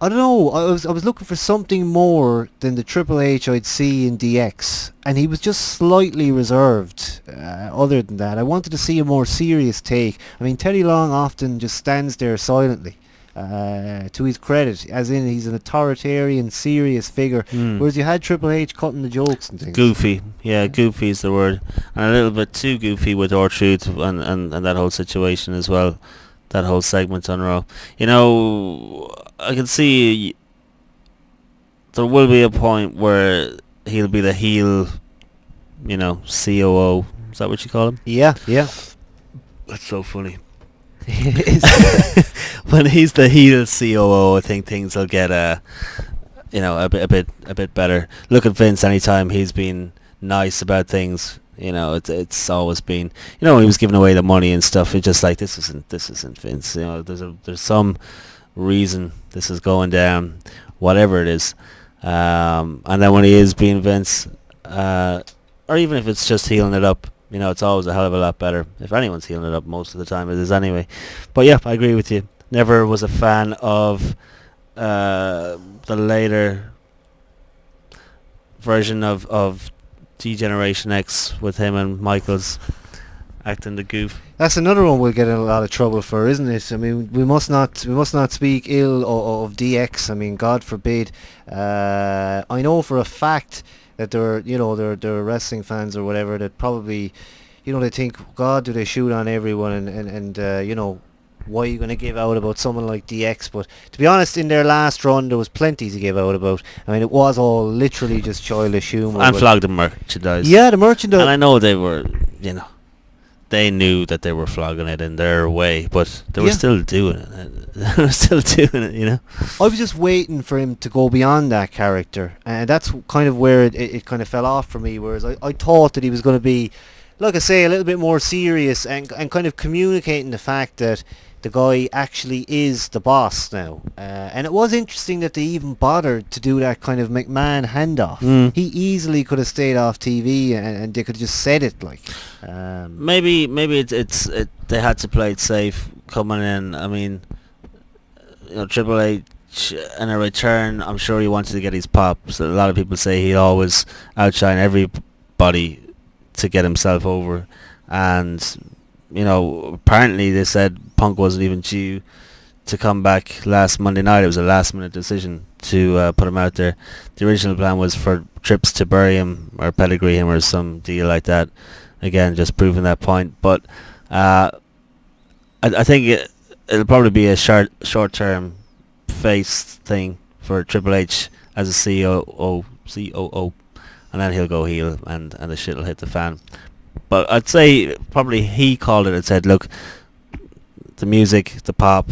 A: I don't know, I was looking for something more than the Triple H I'd see in DX, and he was just slightly reserved. Other than that, I wanted to see a more serious take. I mean, Teddy Long often just stands there silently, to his credit, as in he's an authoritarian, serious figure. Whereas you had Triple H cutting the jokes and things.
B: Goofy, yeah, goofy is the word, and a little bit too goofy with R-Truth and that whole situation as well, that whole segment on Raw. You know, I can see there will be a point where he'll be the heel, you know, COO. Is that what you call him?
A: Yeah.
B: That's so funny. When he's the heel COO, I think things will get a bit better. Look at Vince. Anytime he's been nice about things, you know, it's always been, you know, when he was giving away the money and stuff. It's just like this isn't Vince. You know, there's some reason this is going down, whatever it is. And then when he is being Vince, or even if it's just healing it up, you know, it's always a hell of a lot better. If anyone's healing it up, most of the time it is anyway. But yeah, I agree with you. Never was a fan of the later version of D-Generation X with him and Michaels acting the goof.
A: That's another one we'll get in a lot of trouble for, isn't it? I mean, we must not speak ill of DX. I mean, God forbid. I know for a fact that there are wrestling fans or whatever that probably, you know, they think, God, do they shoot on everyone and you know, why are you going to give out about someone like DX? But to be honest, in their last run, there was plenty to give out about. I mean, it was all literally just childish humour.
B: And flogged the merchandise.
A: Yeah, the merchandise.
B: And I know they were, you know, they knew that they were flogging it in their way, but they were still doing it. They were still doing it, you know.
A: I was just waiting for him to go beyond that character, and that's kind of where it kind of fell off for me. Whereas I thought that he was going to be, like I say, a little bit more serious and kind of communicating the fact that the guy actually is the boss now. And it was interesting that they even bothered to do that kind of McMahon handoff. He easily could have stayed off TV and they could have just said it like.
B: Maybe it's they had to play it safe coming in. I mean, you know, Triple H in a return, I'm sure he wanted to get his pop. So a lot of people say he'd always outshine everybody to get himself over, and you know, apparently they said Punk wasn't even due to come back last Monday night. It was a last minute decision to put him out there. The original plan was for Trips to bury him or pedigree him or some deal like that. Again, just proving that point. But I think it'll probably be a short term face thing for Triple H as a COO, and then he'll go heel and the shit will hit the fan. But I'd say probably he called it and said, look, the music, the pop,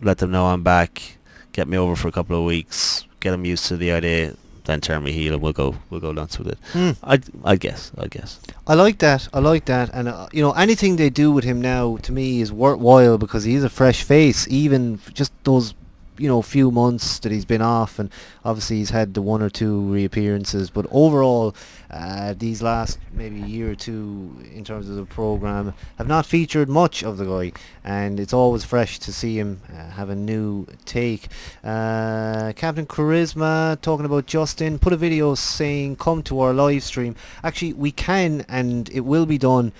B: let them know I'm back, get me over for a couple of weeks, get them used to the idea, then turn me heel and we'll go nuts with it. I guess.
A: I like that, and you know, anything they do with him now to me is worthwhile because he is a fresh face, even just those, you know, few months that he's been off, and obviously he's had the one or two reappearances, but overall these last maybe year or two in terms of the program have not featured much of the guy, and it's always fresh to see him have a new take. Captain Charisma talking about Justin put a video saying come to our live stream. Actually we can, and it will be done,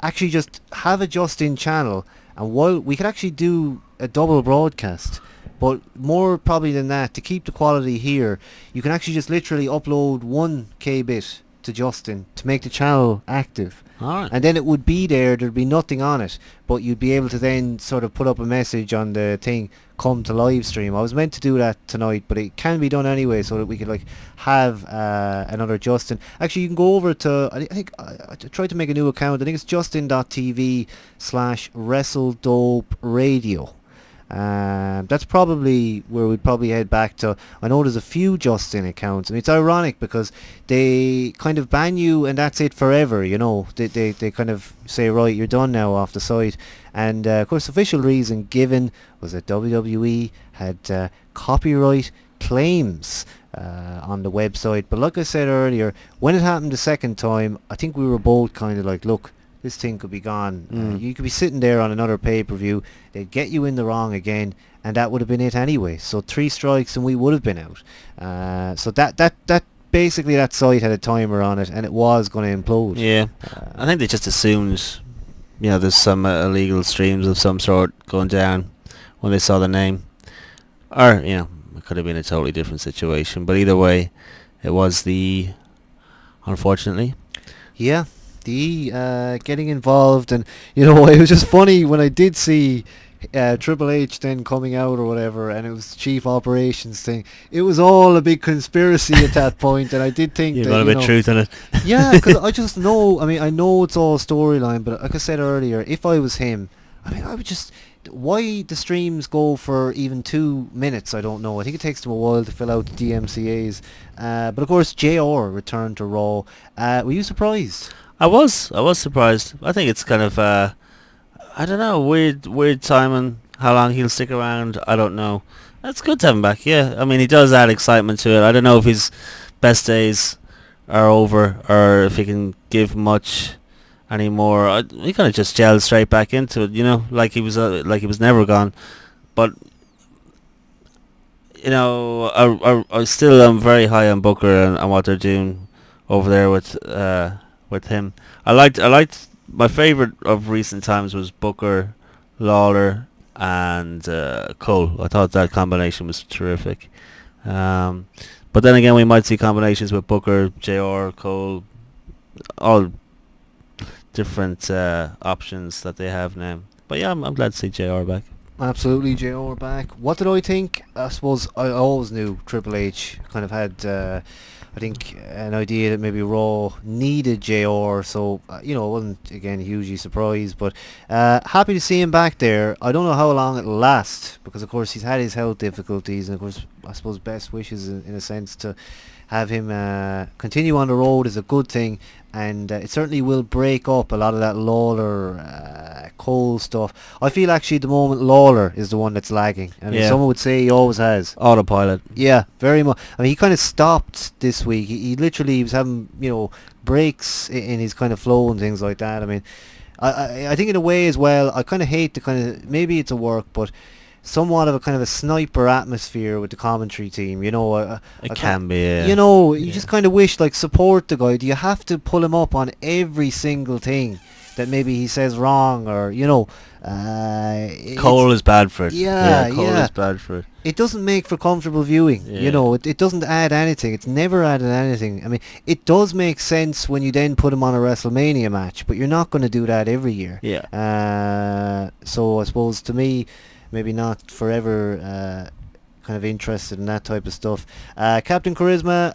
A: actually just have a Justin channel, and while we could actually do a double broadcast. But more probably than that, to keep the quality here, you can actually just literally upload 1 kbit to Justin to make the channel active.
B: Alright.
A: And then it would be there'd be nothing on it, but you'd be able to then sort of put up a message on the thing, come to live stream. I was meant to do that tonight, but it can be done anyway, so that we could like have another Justin. Actually, you can go over to, I think I tried to make a new account. I think it's justin.tv/WrestleDope Radio. That's probably where we'd probably head back to. I know there's a few Justin accounts. I mean, it's ironic because they kind of ban you and that's it forever, you know. They kind of say, right, you're done now off the site. And of course, the official reason given was that WWE had copyright claims on the website. But like I said earlier, when it happened the second time, I think we were both kind of like, look, this thing could be gone. You could be sitting there on another pay-per-view, they'd get you in the wrong again, and that would have been it anyway. So 3 strikes and we would have been out. So that basically that site had a timer on it and it was going to implode.
B: Yeah, I think they just assumed, you know, there's some illegal streams of some sort going down when they saw the name. Or, it could have been a totally different situation. But either way, it was unfortunately.
A: Yeah, the getting involved, and it was just funny when I did see Triple H then coming out or whatever, and it was chief operations thing. It was all a big conspiracy at that point, and I did think
B: You
A: that
B: got a bit of truth in it.
A: yeah, because I just know. I mean, I know it's all storyline, but like I said earlier, if I was him, I mean, I would just. Why the streams go for even 2 minutes, I don't know. I think it takes them a while to fill out the DMCA's. But of course, JR returned to Raw. Were you surprised?
B: I was surprised. I think it's kind of I don't know, weird timing. How long he'll stick around, I don't know. It's good to have him back. Yeah, I mean, he does add excitement to it. I don't know if his best days are over or if he can give much anymore. He kind of just gelled straight back into it, like he was never gone. But I still am very high on Booker and what they're doing over there with him. I liked my favorite of recent times was Booker, Lawler, and Cole. I thought that combination was terrific. But then again, we might see combinations with Booker, JR, Cole, all different options that they have now. But yeah, I'm glad to see JR back.
A: Absolutely, JR back. What did I think? I suppose I always knew Triple H kind of had, I think, an idea that maybe Raw needed JR, so, I wasn't, again, hugely surprised, but happy to see him back there. I don't know how long it'll last, because, of course, he's had his health difficulties, and, of course, I suppose best wishes, in a sense, to have him continue on the road is a good thing, and it certainly will break up a lot of that Lawler, Cole stuff. I feel actually at the moment Lawler is the one that's lagging. I mean, someone would say he always has.
B: Autopilot.
A: Yeah, very much. I mean, he kind of stopped this week. He literally was having, breaks in his kind of flow and things like that. I mean, I think in a way as well, I kind of hate the kind of, maybe it's a work, but somewhat of a kind of a sniper atmosphere with the commentary team,
B: It can be, yeah.
A: You just kind of wish, like, support the guy. Do you have to pull him up on every single thing that maybe he says wrong, or,
B: Cole is bad for it.
A: Yeah,
B: Cole is bad for it.
A: It doesn't make for comfortable viewing, it doesn't add anything. It's never added anything. I mean, it does make sense when you then put him on a WrestleMania match, but you're not going to do that every year.
B: Yeah.
A: So I suppose, to me, maybe not forever kind of interested in that type of stuff. Captain Charisma,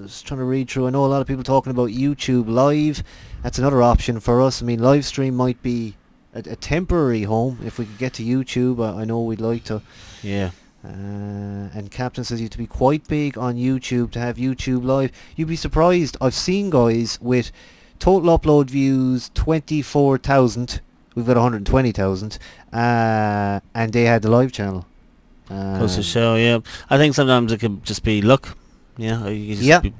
A: was trying to read through. I know a lot of people talking about YouTube Live. That's another option for us. I mean, live stream might be a temporary home if we could get to YouTube. I know we'd like to.
B: Yeah.
A: And Captain says you have to be quite big on YouTube to have YouTube Live. You'd be surprised. I've seen guys with total upload views 24,000. We've got 120,000, and they had the live channel.
B: Goes to show, yeah. I think sometimes it could just be luck. Yeah, you just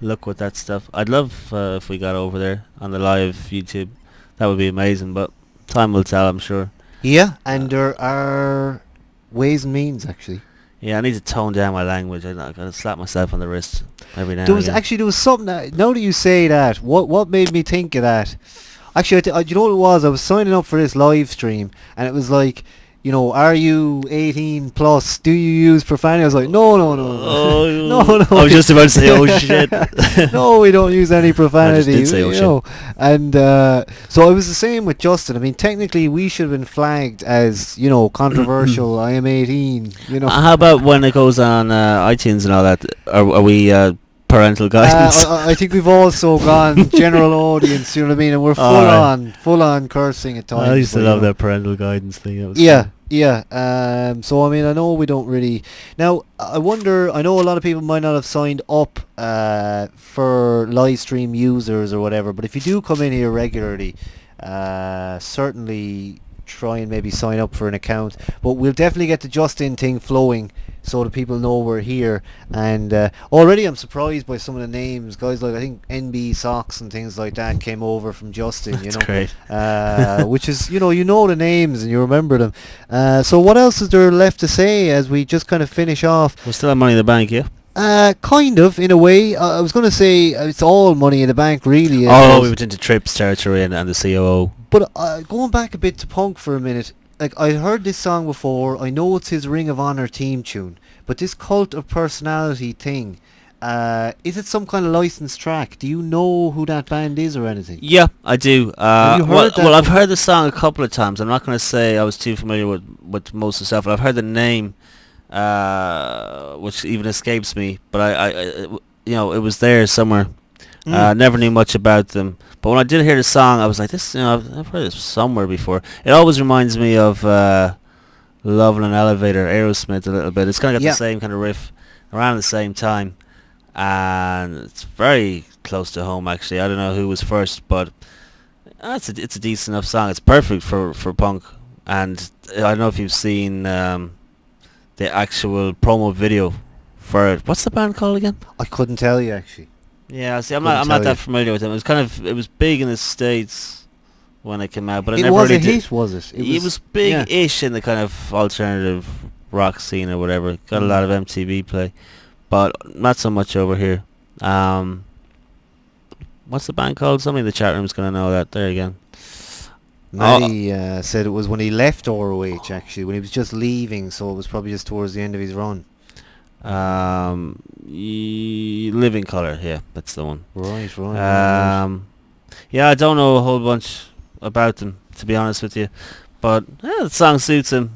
B: luck with that stuff. I'd love if we got over there on the live YouTube. That would be amazing, but time will tell, I'm sure.
A: Yeah, and there are ways and means, actually.
B: Yeah, I need to tone down my language. I gotta slap myself on the wrist every now
A: there
B: and again.
A: There was something now that you say that, what made me think of that? Actually, you know what it was? I was signing up for this live stream, and it was like, are you 18 plus? Do you use profanity? I was like, no.
B: Oh,
A: no.
B: I was just about to say, oh shit.
A: No, we don't use any profanity.
B: I just did say, oh shit.
A: And so it was the same with Justin. I mean, technically, we should have been flagged as, controversial. I am 18.
B: How about when it goes on iTunes and all that? Are we parental guidance?
A: I think we've also gone general audience, you know what I mean, and we're full on cursing at times.
B: I used to love that parental guidance thing. That was
A: fun. So I mean, I know we don't really. Now I wonder. I know a lot of people might not have signed up for live stream users or whatever, but if you do come in here regularly, certainly try and maybe sign up for an account. But we'll definitely get the Justin thing flowing, so that people know we're here. And already I'm surprised by some of the names. Guys like, I think NB Socks and things like that came over from Justin,
B: That's great.
A: Which is, you know the names and you remember them. So what else is there left to say as we just kind of finish off?
B: We're still have Money in the Bank, yeah?
A: Kind of, in a way. I was going to say it's all Money in the Bank, really.
B: We went into Trips territory and the COO.
A: But going back a bit to Punk for a minute, like I heard this song before. I know it's his Ring of Honor theme tune, but this Cult of Personality thing, is it some kind of licensed track? Do you know who that band is or anything?
B: Yeah, I do.
A: Have you
B: Well,
A: heard that
B: well, I've
A: before?
B: heard the song a couple of times. I'm not going to say I was too familiar with most of the stuff, but I've heard the name, which even escapes me. But it was there somewhere. Never knew much about them, but when I did hear the song, I was like, "This, I've heard this somewhere before." It always reminds me of "Love in an Elevator," Aerosmith a little bit. It's kind of got
A: Yeah.
B: the same kind of riff around the same time, and it's very close to home. Actually, I don't know who was first, but it's a decent enough song. It's perfect for punk, and I don't know if you've seen the actual promo video for it. What's the band called again?
A: I couldn't tell you actually.
B: Yeah, see, I'm
A: Couldn't
B: not
A: tell
B: that
A: you.
B: familiar with them. It was big in the States when it came out, but I
A: It
B: never
A: was
B: really
A: a
B: did.
A: hit, was it?
B: It was big-ish in the kind of alternative rock scene or whatever. Got a lot of MTV play, but not so much over here. What's the band called? Somebody in the chat room's gonna know that. There you go.
A: Maddie said it was when he left ROH actually, when he was just leaving, so it was probably just towards the end of his run.
B: Living Color. Yeah, that's the one.
A: Right.
B: Yeah, I don't know a whole bunch about them, to be honest with you, but the song suits him.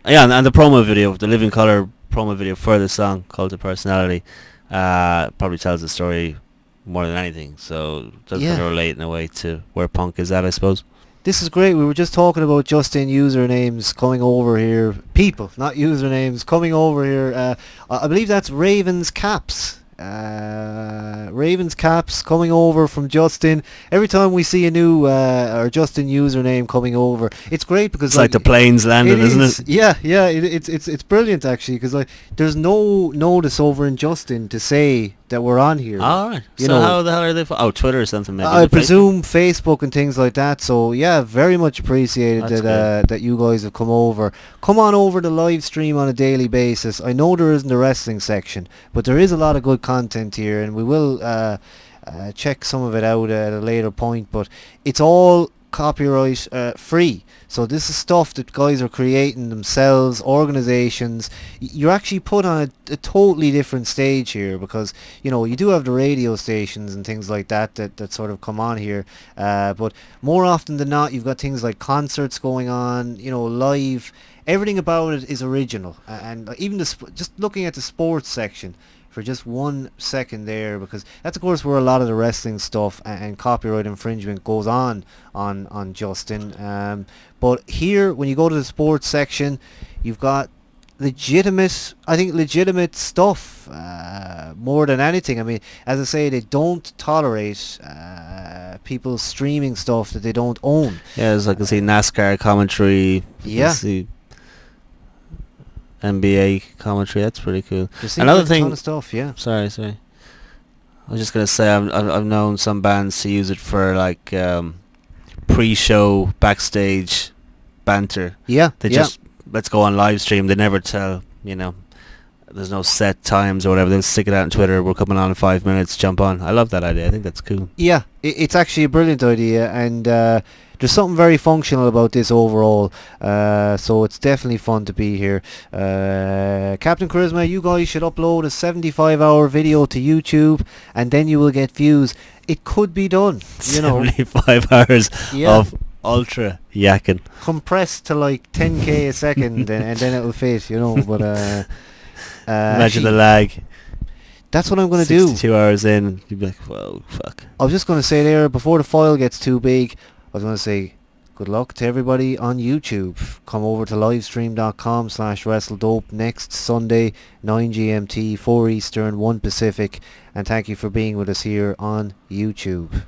B: Yeah, and the promo video, the Living Color promo video for the song called "The Personality," probably tells the story more than anything. So it does kind
A: Yeah.
B: of relate in a way to where punk is at, I suppose.
A: This is great. We were just talking about Justin usernames coming over here. People, not usernames, coming over here. I believe that's Ravens Caps. Ravens Caps coming over from Justin. Every time we see a new or Justin username coming over, it's great because
B: It's like the planes landing, isn't it?
A: Yeah, yeah. It's brilliant actually because like there's no notice over in Justin to say that we're on here.
B: All right.
A: You
B: So
A: know,
B: how the hell are they? Twitter or something maybe.
A: I
B: The Facebook?
A: presume Facebook and things like that. So yeah, very much appreciated
B: That's
A: that you guys have come over. Come on over to live stream on a daily basis. I know there isn't a wrestling section, but there is a lot of good content here, and we will check some of it out at a later point. But it's all copyright free. So this is stuff that guys are creating themselves, organizations. You're actually put on a totally different stage here because, you do have the radio stations and things like that sort of come on here. But more often than not, you've got things like concerts going on, live. Everything about it is original. And even just looking at the sports section for just 1 second there, because that's of course where a lot of the wrestling stuff and copyright infringement goes on Justin. But here, when you go to the sports section, you've got legitimate stuff more than anything. I mean, as I say, they don't tolerate people streaming stuff that they don't own.
B: Yeah, it's like I see NASCAR commentary.
A: Yeah.
B: See NBA commentary. That's pretty cool.
A: There seems
B: Another
A: like a
B: thing.
A: ton of stuff, yeah.
B: Sorry. I was just gonna say I've known some bands to use it for like pre-show backstage banter.
A: Yeah,
B: They
A: yeah.
B: just let's go on live stream. They never tell. There's no set times or whatever. They'll stick it out on Twitter. We're coming on in 5 minutes. Jump on. I love that idea. I think that's cool.
A: Yeah, it's actually a brilliant idea, and there's something very functional about this overall. So it's definitely fun to be here. Captain Charisma, you guys should upload a 75-hour video to YouTube, and then you will get views. It could be done,
B: 75 hours
A: Yeah.
B: of ultra yakking.
A: compressed to like 10k a second, and then it'll fit, But
B: Imagine the
A: actually,
B: lag.
A: that's what I'm going to do.
B: 62 hours in, you'd be like, whoa, fuck.
A: I was just going to say there, before the file gets too big, I was going to say good luck to everybody on YouTube. Come over to livestream.com/WrestleDope next Sunday, 9 GMT, 4 Eastern, 1 Pacific, and thank you for being with us here on YouTube.